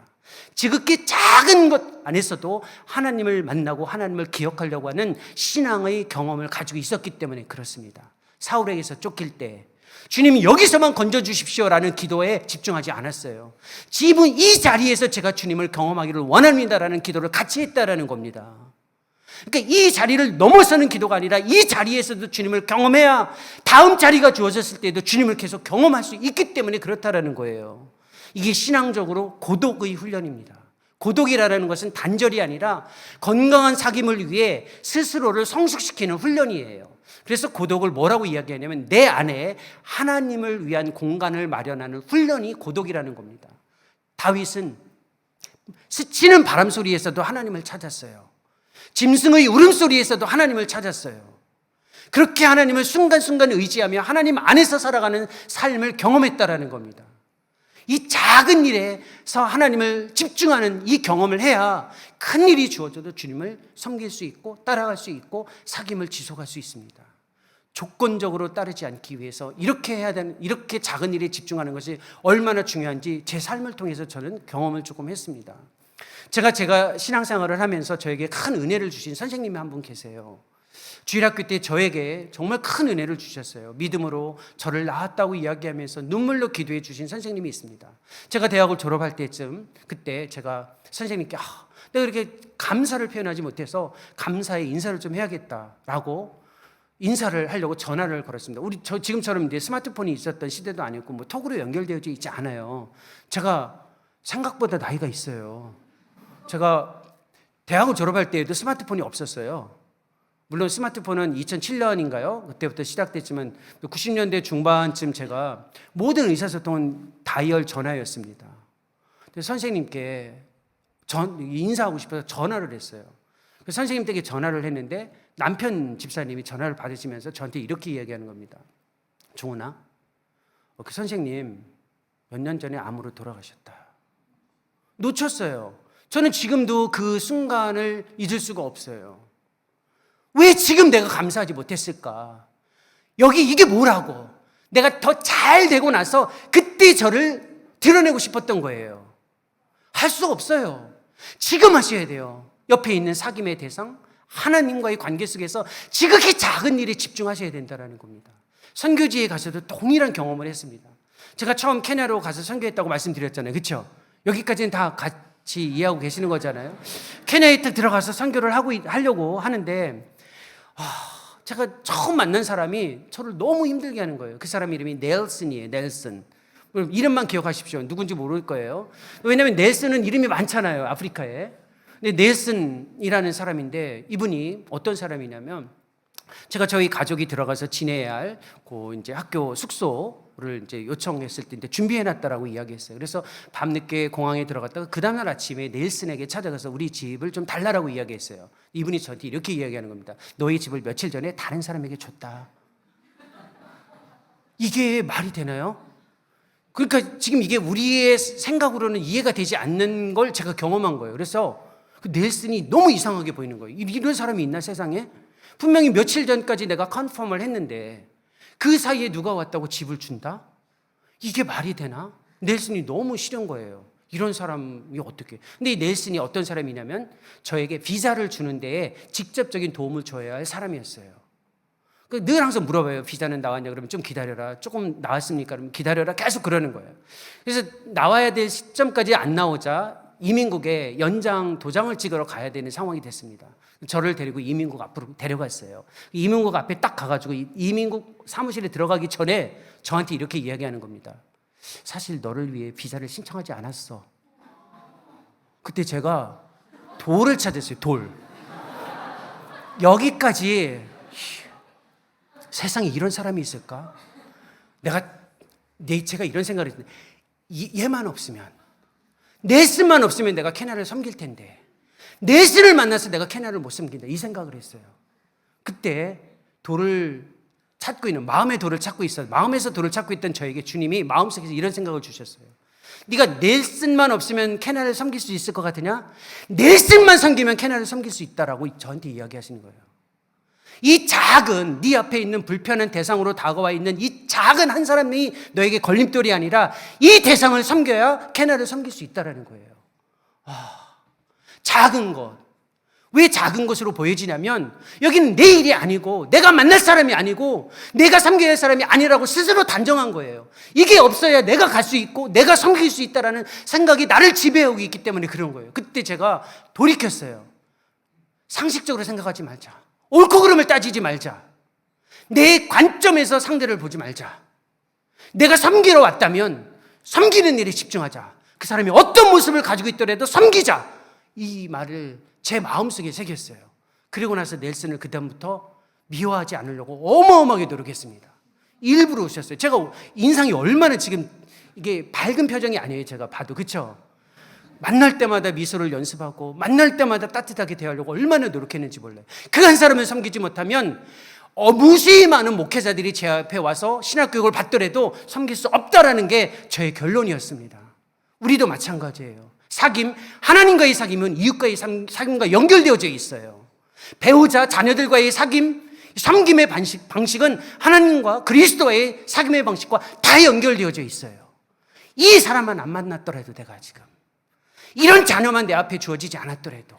지극히 작은 것 안에서도 하나님을 만나고 하나님을 기억하려고 하는 신앙의 경험을 가지고 있었기 때문에 그렇습니다. 사울에게서 쫓길 때 주님 여기서만 건져주십시오라는 기도에 집중하지 않았어요. 지금 이 자리에서 제가 주님을 경험하기를 원합니다라는 기도를 같이 했다라는 겁니다. 그러니까 이 자리를 넘어서는 기도가 아니라 이 자리에서도 주님을 경험해야 다음 자리가 주어졌을 때도 주님을 계속 경험할 수 있기 때문에 그렇다라는 거예요. 이게 신앙적으로 고독의 훈련입니다. 고독이라는 것은 단절이 아니라 건강한 사귐을 위해 스스로를 성숙시키는 훈련이에요. 그래서 고독을 뭐라고 이야기하냐면 내 안에 하나님을 위한 공간을 마련하는 훈련이 고독이라는 겁니다. 다윗은 스치는 바람 소리에서도 하나님을 찾았어요. 짐승의 울음소리에서도 하나님을 찾았어요. 그렇게 하나님을 순간순간 의지하며 하나님 안에서 살아가는 삶을 경험했다라는 겁니다. 이 작은 일에서 하나님을 집중하는 이 경험을 해야 큰 일이 주어져도 주님을 섬길 수 있고 따라갈 수 있고 사귐을 지속할 수 있습니다. 조건적으로 따르지 않기 위해서 이렇게 해야 되는, 이렇게 작은 일에 집중하는 것이 얼마나 중요한지 제 삶을 통해서 저는 경험을 조금 했습니다. 제가 신앙생활을 하면서 저에게 큰 은혜를 주신 선생님이 한 분 계세요. 주일학교 때 저에게 정말 큰 은혜를 주셨어요. 믿음으로 저를 낳았다고 이야기하면서 눈물로 기도해 주신 선생님이 있습니다. 제가 대학을 졸업할 때쯤 그때 제가 선생님께 내가 이렇게 감사를 표현하지 못해서 감사의 인사를 좀 해야겠다라고 인사를 하려고 전화를 걸었습니다. 지금처럼 이제 스마트폰이 있었던 시대도 아니었고 뭐 톡으로 연결되어 있지 않아요. 제가 생각보다 나이가 있어요. 제가 대학을 졸업할 때에도 스마트폰이 없었어요. 물론 스마트폰은 2007년인가요? 그때부터 시작됐지만 90년대 중반쯤 제가 모든 의사소통은 다이얼 전화였습니다. 그래서 선생님께 인사하고 싶어서 전화를 했어요. 선생님 댁에 전화를 했는데 남편 집사님이 전화를 받으시면서 저한테 이렇게 이야기하는 겁니다. 종훈아, 그 선생님 몇 년 전에 암으로 돌아가셨다. 놓쳤어요. 저는 지금도 그 순간을 잊을 수가 없어요. 왜 지금 내가 감사하지 못했을까? 이게 뭐라고? 내가 더 잘 되고 나서 그때 저를 드러내고 싶었던 거예요. 할 수 없어요. 지금 하셔야 돼요. 옆에 있는 사귐의 대상, 하나님과의 관계 속에서 지극히 작은 일에 집중하셔야 된다는 겁니다. 선교지에 가서도 동일한 경험을 했습니다. 제가 처음 케냐로 가서 선교했다고 말씀드렸잖아요. 그렇죠? 여기까지는 다 같이 이해하고 계시는 거잖아요. 케냐에 딱 들어가서 선교를 하려고 하는데 제가 처음 만난 사람이 저를 너무 힘들게 하는 거예요. 그 사람 이름이 넬슨이에요. 넬슨. 이름만 기억하십시오. 누군지 모를 거예요. 왜냐하면 넬슨은 이름이 많잖아요. 아프리카에. 근데 넬슨이라는 사람인데 이분이 어떤 사람이냐면 제가 저희 가족이 들어가서 지내야 할 이제 학교 숙소를 이제 요청했을 때 준비해놨다라고 이야기했어요. 그래서 밤늦게 공항에 들어갔다가 그 다음날 아침에 넬슨에게 찾아가서 우리 집을 좀 달라라고 이야기했어요. 이분이 저한테 이렇게 이야기하는 겁니다. 너희 집을 며칠 전에 다른 사람에게 줬다. 이게 말이 되나요? 그러니까 지금 이게 우리의 생각으로는 이해가 되지 않는 걸 제가 경험한 거예요. 그래서 그 넬슨이 너무 이상하게 보이는 거예요. 이런 사람이 있나 세상에? 분명히 며칠 전까지 내가 컨펌을 했는데 그 사이에 누가 왔다고 집을 준다? 이게 말이 되나? 넬슨이 너무 싫은 거예요. 이런 사람이 어떻게? 근데 이 넬슨이 어떤 사람이냐면 저에게 비자를 주는 데에 직접적인 도움을 줘야 할 사람이었어요. 늘 항상 물어봐요. 비자는 나왔냐? 그러면 좀 기다려라. 조금 나왔습니까? 그러면 기다려라. 계속 그러는 거예요. 그래서 나와야 될 시점까지 안 나오자 이민국에 연장 도장을 찍으러 가야 되는 상황이 됐습니다. 저를 데리고 이민국 앞으로 데려갔어요. 이민국 앞에 딱 가가지고 이민국 사무실에 들어가기 전에 저한테 이렇게 이야기하는 겁니다. 사실 너를 위해 비자를 신청하지 않았어. 그때 제가 돌을 찾았어요. 돌. 여기까지 세상에 이런 사람이 있을까? 제가 이런 생각을 했는데 얘만 없으면 넬슨만 없으면 내가 케냐를 섬길 텐데 넬슨을 만나서 내가 케냐를 못 섬긴다 이 생각을 했어요. 그때 돌을 찾고 있는 마음의 돌을 찾고 있어요. 마음에서 돌을 찾고 있던 저에게 주님이 마음속에서 이런 생각을 주셨어요. 네가 넬슨만 없으면 케냐를 섬길 수 있을 것 같으냐? 넬슨만 섬기면 케냐를 섬길 수 있다라고 저한테 이야기하시는 거예요. 이 작은 네 앞에 있는 불편한 대상으로 다가와 있는 이 작은 한 사람이 너에게 걸림돌이 아니라 이 대상을 섬겨야 케냐를 섬길 수 있다라는 거예요. 작은 것. 왜 작은 것으로 보여지냐면 여기는 내 일이 아니고 내가 만날 사람이 아니고 내가 섬겨야 할 사람이 아니라고 스스로 단정한 거예요. 이게 없어야 내가 갈 수 있고 내가 섬길 수 있다라는 생각이 나를 지배하고 있기 때문에 그런 거예요. 그때 제가 돌이켰어요. 상식적으로 생각하지 말자. 옳고 그름을 따지지 말자. 내 관점에서 상대를 보지 말자. 내가 섬기러 왔다면 섬기는 일에 집중하자. 그 사람이 어떤 모습을 가지고 있더라도 섬기자. 이 말을 제 마음속에 새겼어요. 그리고 나서 넬슨을 그다음부터 미워하지 않으려고 어마어마하게 노력했습니다. 일부러 오셨어요. 제가 인상이 얼마나 지금 이게 밝은 표정이 아니에요. 제가 봐도. 그렇죠? 만날 때마다 미소를 연습하고 만날 때마다 따뜻하게 대하려고 얼마나 노력했는지 몰라요. 그 한 사람을 섬기지 못하면 무수히 많은 목회자들이 제 앞에 와서 신학교육을 받더라도 섬길 수 없다라는 게 저의 결론이었습니다. 우리도 마찬가지예요. 사귐, 하나님과의 사귐은 이웃과의 사귐과 연결되어져 있어요. 배우자, 자녀들과의 사귐, 섬김의 방식은 하나님과 그리스도와의 사귐의 방식과 다 연결되어져 있어요. 이 사람만 안 만났더라도 내가 지금 이런 자녀만 내 앞에 주어지지 않았더라도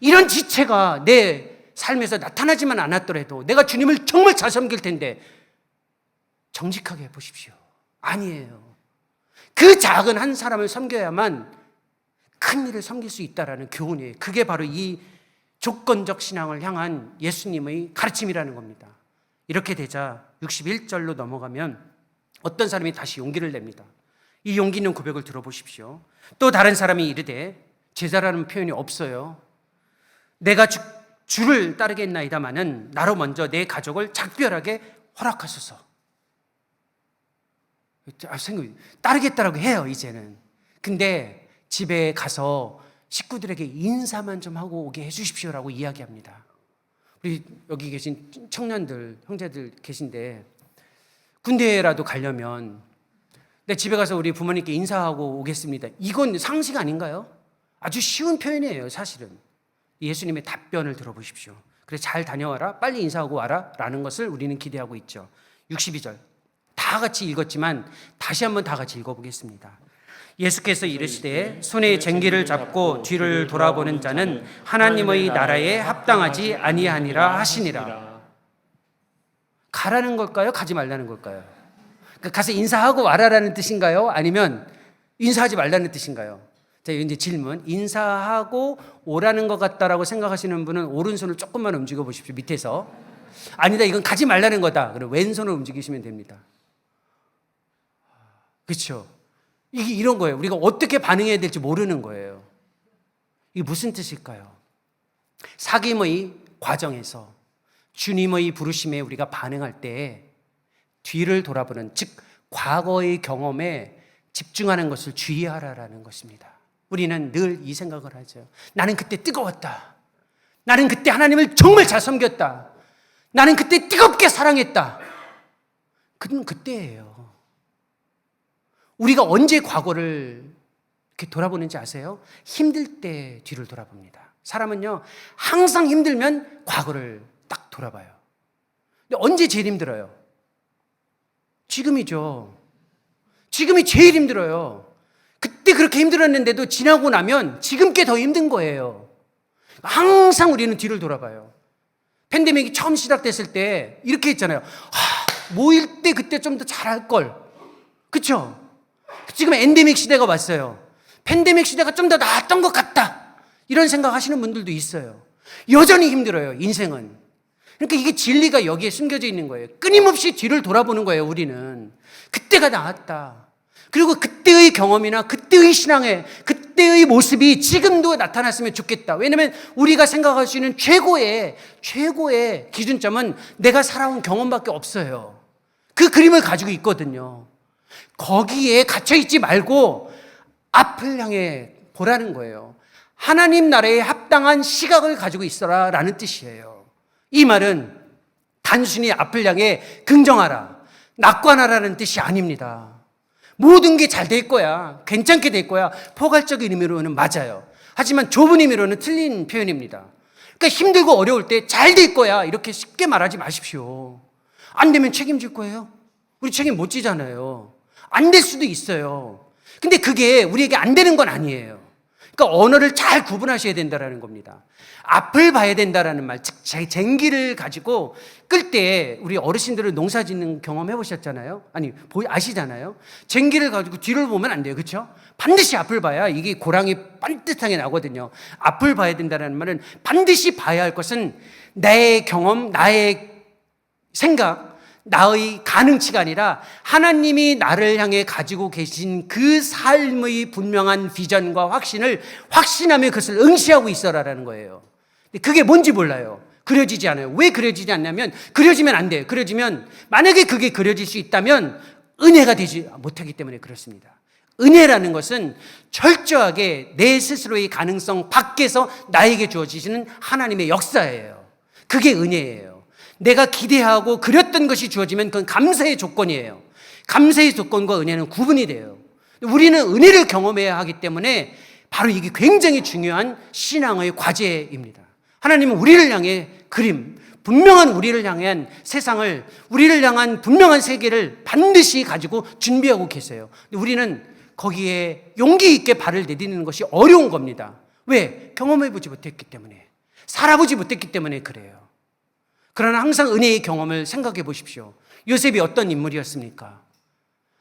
이런 지체가 내 삶에서 나타나지만 않았더라도 내가 주님을 정말 잘 섬길 텐데 정직하게 보십시오. 아니에요. 그 작은 한 사람을 섬겨야만 큰 일을 섬길 수 있다라는 교훈이에요. 그게 바로 이 조건적 신앙을 향한 예수님의 가르침이라는 겁니다. 이렇게 되자 61절로 넘어가면 어떤 사람이 다시 용기를 냅니다. 이 용기 있는 고백을 들어보십시오. 또 다른 사람이 이르되, 제자라는 표현이 없어요. 내가 주를 따르겠나이다마는 나로 먼저 내 가족을 작별하게 허락하소서. 따르겠다라고 해요, 이제는. 근데 집에 가서 식구들에게 인사만 좀 하고 오게 해주십시오라고 이야기합니다. 우리 여기 계신 청년들, 형제들 계신데 군대라도 가려면 내 집에 가서 우리 부모님께 인사하고 오겠습니다. 이건 상식 아닌가요? 아주 쉬운 표현이에요, 사실은. 예수님의 답변을 들어보십시오. 그래, 잘 다녀와라, 빨리 인사하고 와라 라는 것을 우리는 기대하고 있죠. 62절 다 같이 읽었지만 다시 한번 다 같이 읽어보겠습니다. 예수께서 이르시되 손에 쟁기를 잡고 뒤를 돌아보는 자는 하나님의 나라에 합당하지 아니하니라 하시니라. 가라는 걸까요? 가지 말라는 걸까요? 가서 인사하고 와라라는 뜻인가요? 아니면 인사하지 말라는 뜻인가요? 자, 이제 질문. 인사하고 오라는 것 같다라고 생각하시는 분은 오른손을 조금만 움직여 보십시오. 밑에서. 아니다, 이건 가지 말라는 거다. 그럼 왼손을 움직이시면 됩니다. 그렇죠? 이게 이런 거예요. 우리가 어떻게 반응해야 될지 모르는 거예요. 이게 무슨 뜻일까요? 사귐의 과정에서 주님의 부르심에 우리가 반응할 때 뒤를 돌아보는, 즉 과거의 경험에 집중하는 것을 주의하라라는 것입니다. 우리는 늘 이 생각을 하죠. 나는 그때 뜨거웠다. 나는 그때 하나님을 정말 잘 섬겼다. 나는 그때 뜨겁게 사랑했다. 그건 그때예요. 우리가 언제 과거를 이렇게 돌아보는지 아세요? 힘들 때 뒤를 돌아봅니다. 사람은요, 항상 힘들면 과거를 딱 돌아봐요. 근데 언제 제일 힘들어요? 지금이죠. 지금이 제일 힘들어요. 그때 그렇게 힘들었는데도 지나고 나면 지금 게 더 힘든 거예요. 항상 우리는 뒤를 돌아봐요. 팬데믹이 처음 시작됐을 때 이렇게 했잖아요. 모일 때 그때 좀 더 잘할 걸. 그렇죠? 지금 엔데믹 시대가 왔어요. 팬데믹 시대가 좀 더 나았던 것 같다. 이런 생각하시는 분들도 있어요. 여전히 힘들어요, 인생은. 그러니까 이게 진리가 여기에 숨겨져 있는 거예요. 끊임없이 뒤를 돌아보는 거예요, 우리는. 그때가 나았다. 그리고 그때의 경험이나 그때의 신앙의 그때의 모습이 지금도 나타났으면 좋겠다. 왜냐하면 우리가 생각할 수 있는 최고의 기준점은 내가 살아온 경험밖에 없어요. 그 그림을 가지고 있거든요. 거기에 갇혀있지 말고 앞을 향해 보라는 거예요. 하나님 나라에 합당한 시각을 가지고 있어라 라는 뜻이에요. 이 말은 단순히 앞을 향해 긍정하라, 낙관하라는 뜻이 아닙니다. 모든 게 잘 될 거야, 괜찮게 될 거야, 포괄적인 의미로는 맞아요. 하지만 좁은 의미로는 틀린 표현입니다. 그러니까 힘들고 어려울 때 잘 될 거야 이렇게 쉽게 말하지 마십시오. 안 되면 책임질 거예요? 우리 책임 못 지잖아요. 안 될 수도 있어요. 근데 그게 우리에게 안 되는 건 아니에요. 그러니까 언어를 잘 구분하셔야 된다는 겁니다. 앞을 봐야 된다는 말, 즉 쟁기를 가지고 끌 때 우리 어르신들은 농사 짓는 경험 해보셨잖아요. 아니 아시잖아요. 쟁기를 가지고 뒤를 보면 안 돼요, 그렇죠? 반드시 앞을 봐야 이게 고랑이 반듯하게 나거든요. 앞을 봐야 된다는 말은 반드시 봐야 할 것은 나의 경험, 나의 생각, 나의 가능치가 아니라 하나님이 나를 향해 가지고 계신 그 삶의 분명한 비전과 확신을 확신하며 그것을 응시하고 있어라라는 거예요. 근데 그게 뭔지 몰라요. 그려지지 않아요. 왜 그려지지 않냐면 그려지면 안 돼요. 그려지면 만약에 그게 그려질 수 있다면 은혜가 되지 못하기 때문에 그렇습니다. 은혜라는 것은 철저하게 내 스스로의 가능성 밖에서 나에게 주어지시는 하나님의 역사예요. 그게 은혜예요. 내가 기대하고 그렸던 것이 주어지면 그건 감사의 조건이에요. 감사의 조건과 은혜는 구분이 돼요. 우리는 은혜를 경험해야 하기 때문에 바로 이게 굉장히 중요한 신앙의 과제입니다. 하나님은 우리를 향해 그림, 분명한 우리를 향한 세상을, 우리를 향한 분명한 세계를 반드시 가지고 준비하고 계세요. 우리는 거기에 용기 있게 발을 내딛는 것이 어려운 겁니다. 왜? 경험해보지 못했기 때문에. 살아보지 못했기 때문에 그래요. 그러나 항상 은혜의 경험을 생각해 보십시오. 요셉이 어떤 인물이었습니까?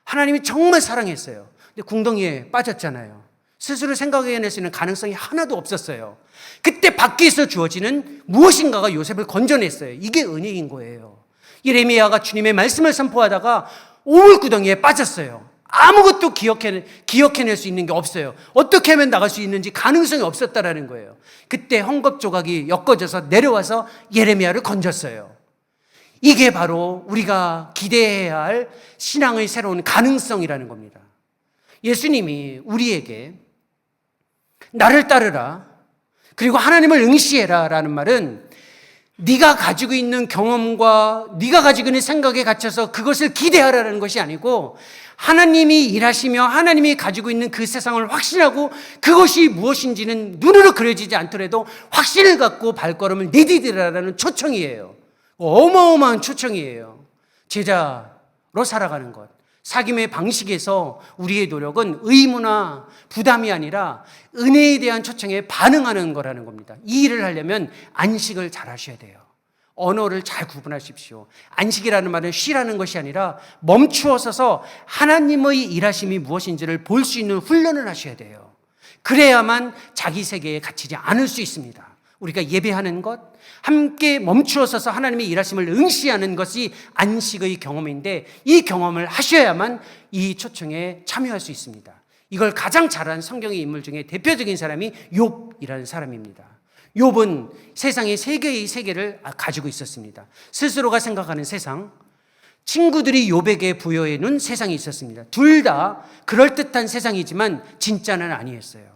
하나님이 정말 사랑했어요. 근데 궁덩이에 빠졌잖아요. 스스로 생각해낼 수 있는 가능성이 하나도 없었어요. 그때 밖에서 주어지는 무엇인가가 요셉을 건져냈어요. 이게 은혜인 거예요. 예레미야가 주님의 말씀을 선포하다가 오물구덩이에 빠졌어요. 아무것도 기억해낼 수 있는 게 없어요. 어떻게 하면 나갈 수 있는지 가능성이 없었다라는 거예요. 그때 헝겊 조각이 엮어져서 내려와서 예레미야를 건졌어요. 이게 바로 우리가 기대해야 할 신앙의 새로운 가능성이라는 겁니다. 예수님이 우리에게 나를 따르라, 그리고 하나님을 응시해라 라는 말은 네가 가지고 있는 경험과 네가 가지고 있는 생각에 갇혀서 그것을 기대하라는 것이 아니고, 하나님이 일하시며 하나님이 가지고 있는 그 세상을 확신하고 그것이 무엇인지는 눈으로 그려지지 않더라도 확신을 갖고 발걸음을 내디디라라는 초청이에요. 어마어마한 초청이에요. 제자로 살아가는 것. 사귐의 방식에서 우리의 노력은 의무나 부담이 아니라 은혜에 대한 초청에 반응하는 거라는 겁니다. 이 일을 하려면 안식을 잘 하셔야 돼요. 언어를 잘 구분하십시오. 안식이라는 말은 쉬라는 것이 아니라 멈추어 서서 하나님의 일하심이 무엇인지를 볼 수 있는 훈련을 하셔야 돼요. 그래야만 자기 세계에 갇히지 않을 수 있습니다. 우리가 예배하는 것, 함께 멈추어 서서 하나님의 일하심을 응시하는 것이 안식의 경험인데, 이 경험을 하셔야만 이 초청에 참여할 수 있습니다. 이걸 가장 잘한 성경의 인물 중에 대표적인 사람이 욥이라는 사람입니다. 욥은 세상의 세 개의 세계를 가지고 있었습니다. 스스로가 생각하는 세상, 친구들이 욥에게 부여해 놓은 세상이 있었습니다. 둘 다 그럴듯한 세상이지만 진짜는 아니었어요.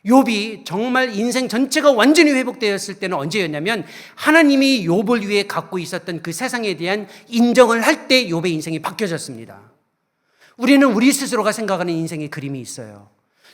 욥이 정말 인생 전체가 완전히 회복되었을 때는 언제였냐면, 하나님이 욥을 위해 갖고 있었던 그 세상에 대한 인정을 할 때 욥의 인생이 바뀌어졌습니다. 우리는 우리 스스로가 생각하는 인생의 그림이 있어요.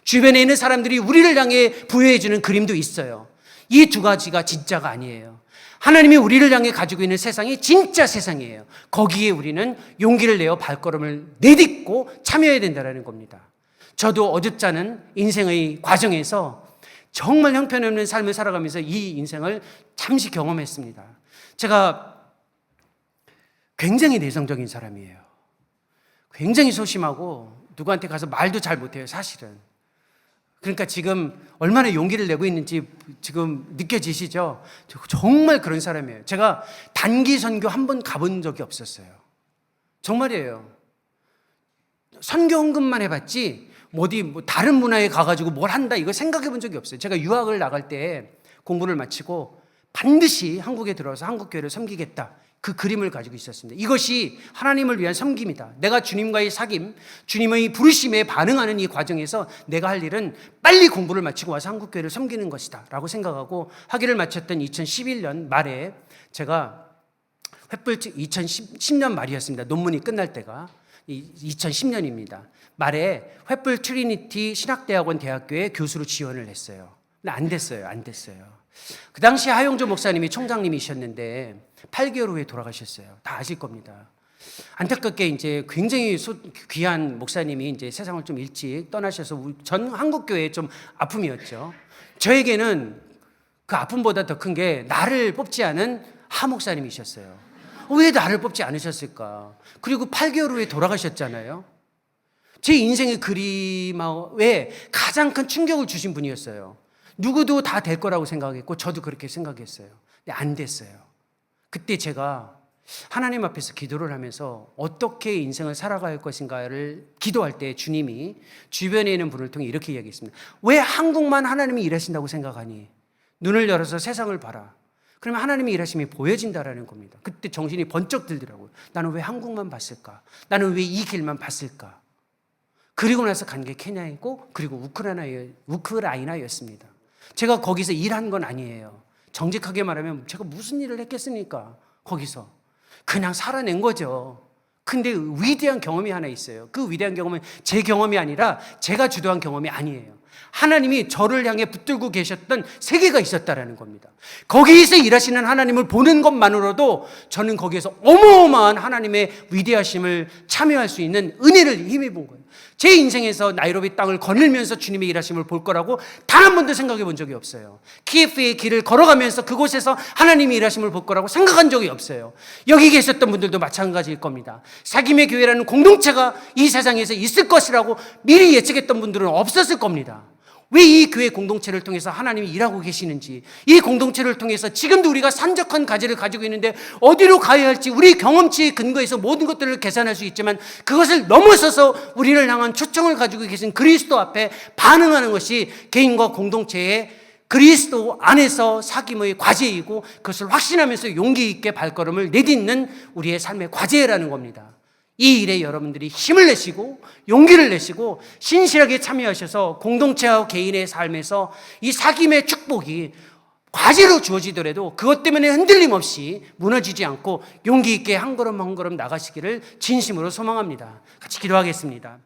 주변에 있는 사람들이 우리를 향해 부여해 주는 그림도 있어요. 이 두 가지가 진짜가 아니에요. 하나님이 우리를 향해 가지고 있는 세상이 진짜 세상이에요. 거기에 우리는 용기를 내어 발걸음을 내딛고 참여해야 된다는 겁니다. 저도 어줍지 않은 인생의 과정에서 정말 형편없는 삶을 살아가면서 이 인생을 잠시 경험했습니다. 제가 굉장히 내성적인 사람이에요. 굉장히 소심하고 누구한테 가서 말도 잘 못해요, 사실은. 그러니까 지금 얼마나 용기를 내고 있는지 지금 느껴지시죠? 정말 그런 사람이에요. 제가 단기 선교 한 번 가본 적이 없었어요. 정말이에요. 선교 헌금만 해봤지 어디 다른 문화에 가가지고 뭘 한다 이거 생각해 본 적이 없어요. 제가 유학을 나갈 때 공부를 마치고 반드시 한국에 들어와서 한국교회를 섬기겠다, 그 그림을 가지고 있었습니다. 이것이 하나님을 위한 섬김이다. 내가 주님과의 사귐, 주님의 부르심에 반응하는 이 과정에서 내가 할 일은 빨리 공부를 마치고 와서 한국교회를 섬기는 것이다 라고 생각하고 학위를 마쳤던 2011년 말에 제가 2010년 말이었습니다. 논문이 끝날 때가 2010년입니다. 말에 횃불 트리니티 신학대학원 대학교에 교수로 지원을 했어요. 근데 안 됐어요. 그 당시 하용조 목사님이 총장님이셨는데 8개월 후에 돌아가셨어요. 다 아실 겁니다. 안타깝게 이제 굉장히 귀한 목사님이 이제 세상을 좀 일찍 떠나셔서 전 한국교회에 좀 아픔이었죠. 저에게는 그 아픔보다 더 큰 게 나를 뽑지 않은 하 목사님이셨어요. 왜 나를 뽑지 않으셨을까? 그리고 8개월 후에 돌아가셨잖아요. 제 인생의 그림에 가장 큰 충격을 주신 분이었어요. 누구도 다 될 거라고 생각했고 저도 그렇게 생각했어요. 근데 안 됐어요. 그때 제가 하나님 앞에서 기도를 하면서 어떻게 인생을 살아갈 것인가를 기도할 때 주님이 주변에 있는 분을 통해 이렇게 이야기했습니다. 왜 한국만 하나님이 일하신다고 생각하니? 눈을 열어서 세상을 봐라. 그러면 하나님의 일하심이 보여진다라는 겁니다. 그때 정신이 번쩍 들더라고요. 나는 왜 한국만 봤을까? 나는 왜 이 길만 봤을까? 그리고 나서 간 게 케냐이고 그리고 우크라이나였습니다. 제가 거기서 일한 건 아니에요. 정직하게 말하면 제가 무슨 일을 했겠습니까? 거기서 그냥 살아낸 거죠. 근데 위대한 경험이 하나 있어요. 그 위대한 경험은 제 경험이 아니라 제가 주도한 경험이 아니에요. 하나님이 저를 향해 붙들고 계셨던 세계가 있었다라는 겁니다. 거기에서 일하시는 하나님을 보는 것만으로도 저는 거기에서 어마어마한 하나님의 위대하심을 참여할 수 있는 은혜를 힘입은 거예요. 제 인생에서 나이로비 땅을 거닐면서 주님의 일하심을 볼 거라고 단 한 번도 생각해 본 적이 없어요. 키예프의 길을 걸어가면서 그곳에서 하나님의 일하심을 볼 거라고 생각한 적이 없어요. 여기 계셨던 분들도 마찬가지일 겁니다. 사김의 교회라는 공동체가 이 세상에서 있을 것이라고 미리 예측했던 분들은 없었을 겁니다. 왜 이 교회 공동체를 통해서 하나님이 일하고 계시는지, 이 공동체를 통해서 지금도 우리가 산적한 가지를 가지고 있는데 어디로 가야 할지 우리 경험치에 근거해서 모든 것들을 계산할 수 있지만 그것을 넘어서서 우리를 향한 초청을 가지고 계신 그리스도 앞에 반응하는 것이 개인과 공동체의 그리스도 안에서 사귐의 과제이고 그것을 확신하면서 용기 있게 발걸음을 내딛는 우리의 삶의 과제라는 겁니다. 이 일에 여러분들이 힘을 내시고 용기를 내시고 신실하게 참여하셔서 공동체와 개인의 삶에서 이 사귐의 축복이 과제로 주어지더라도 그것 때문에 흔들림 없이 무너지지 않고 용기 있게 한 걸음 한 걸음 나가시기를 진심으로 소망합니다. 같이 기도하겠습니다.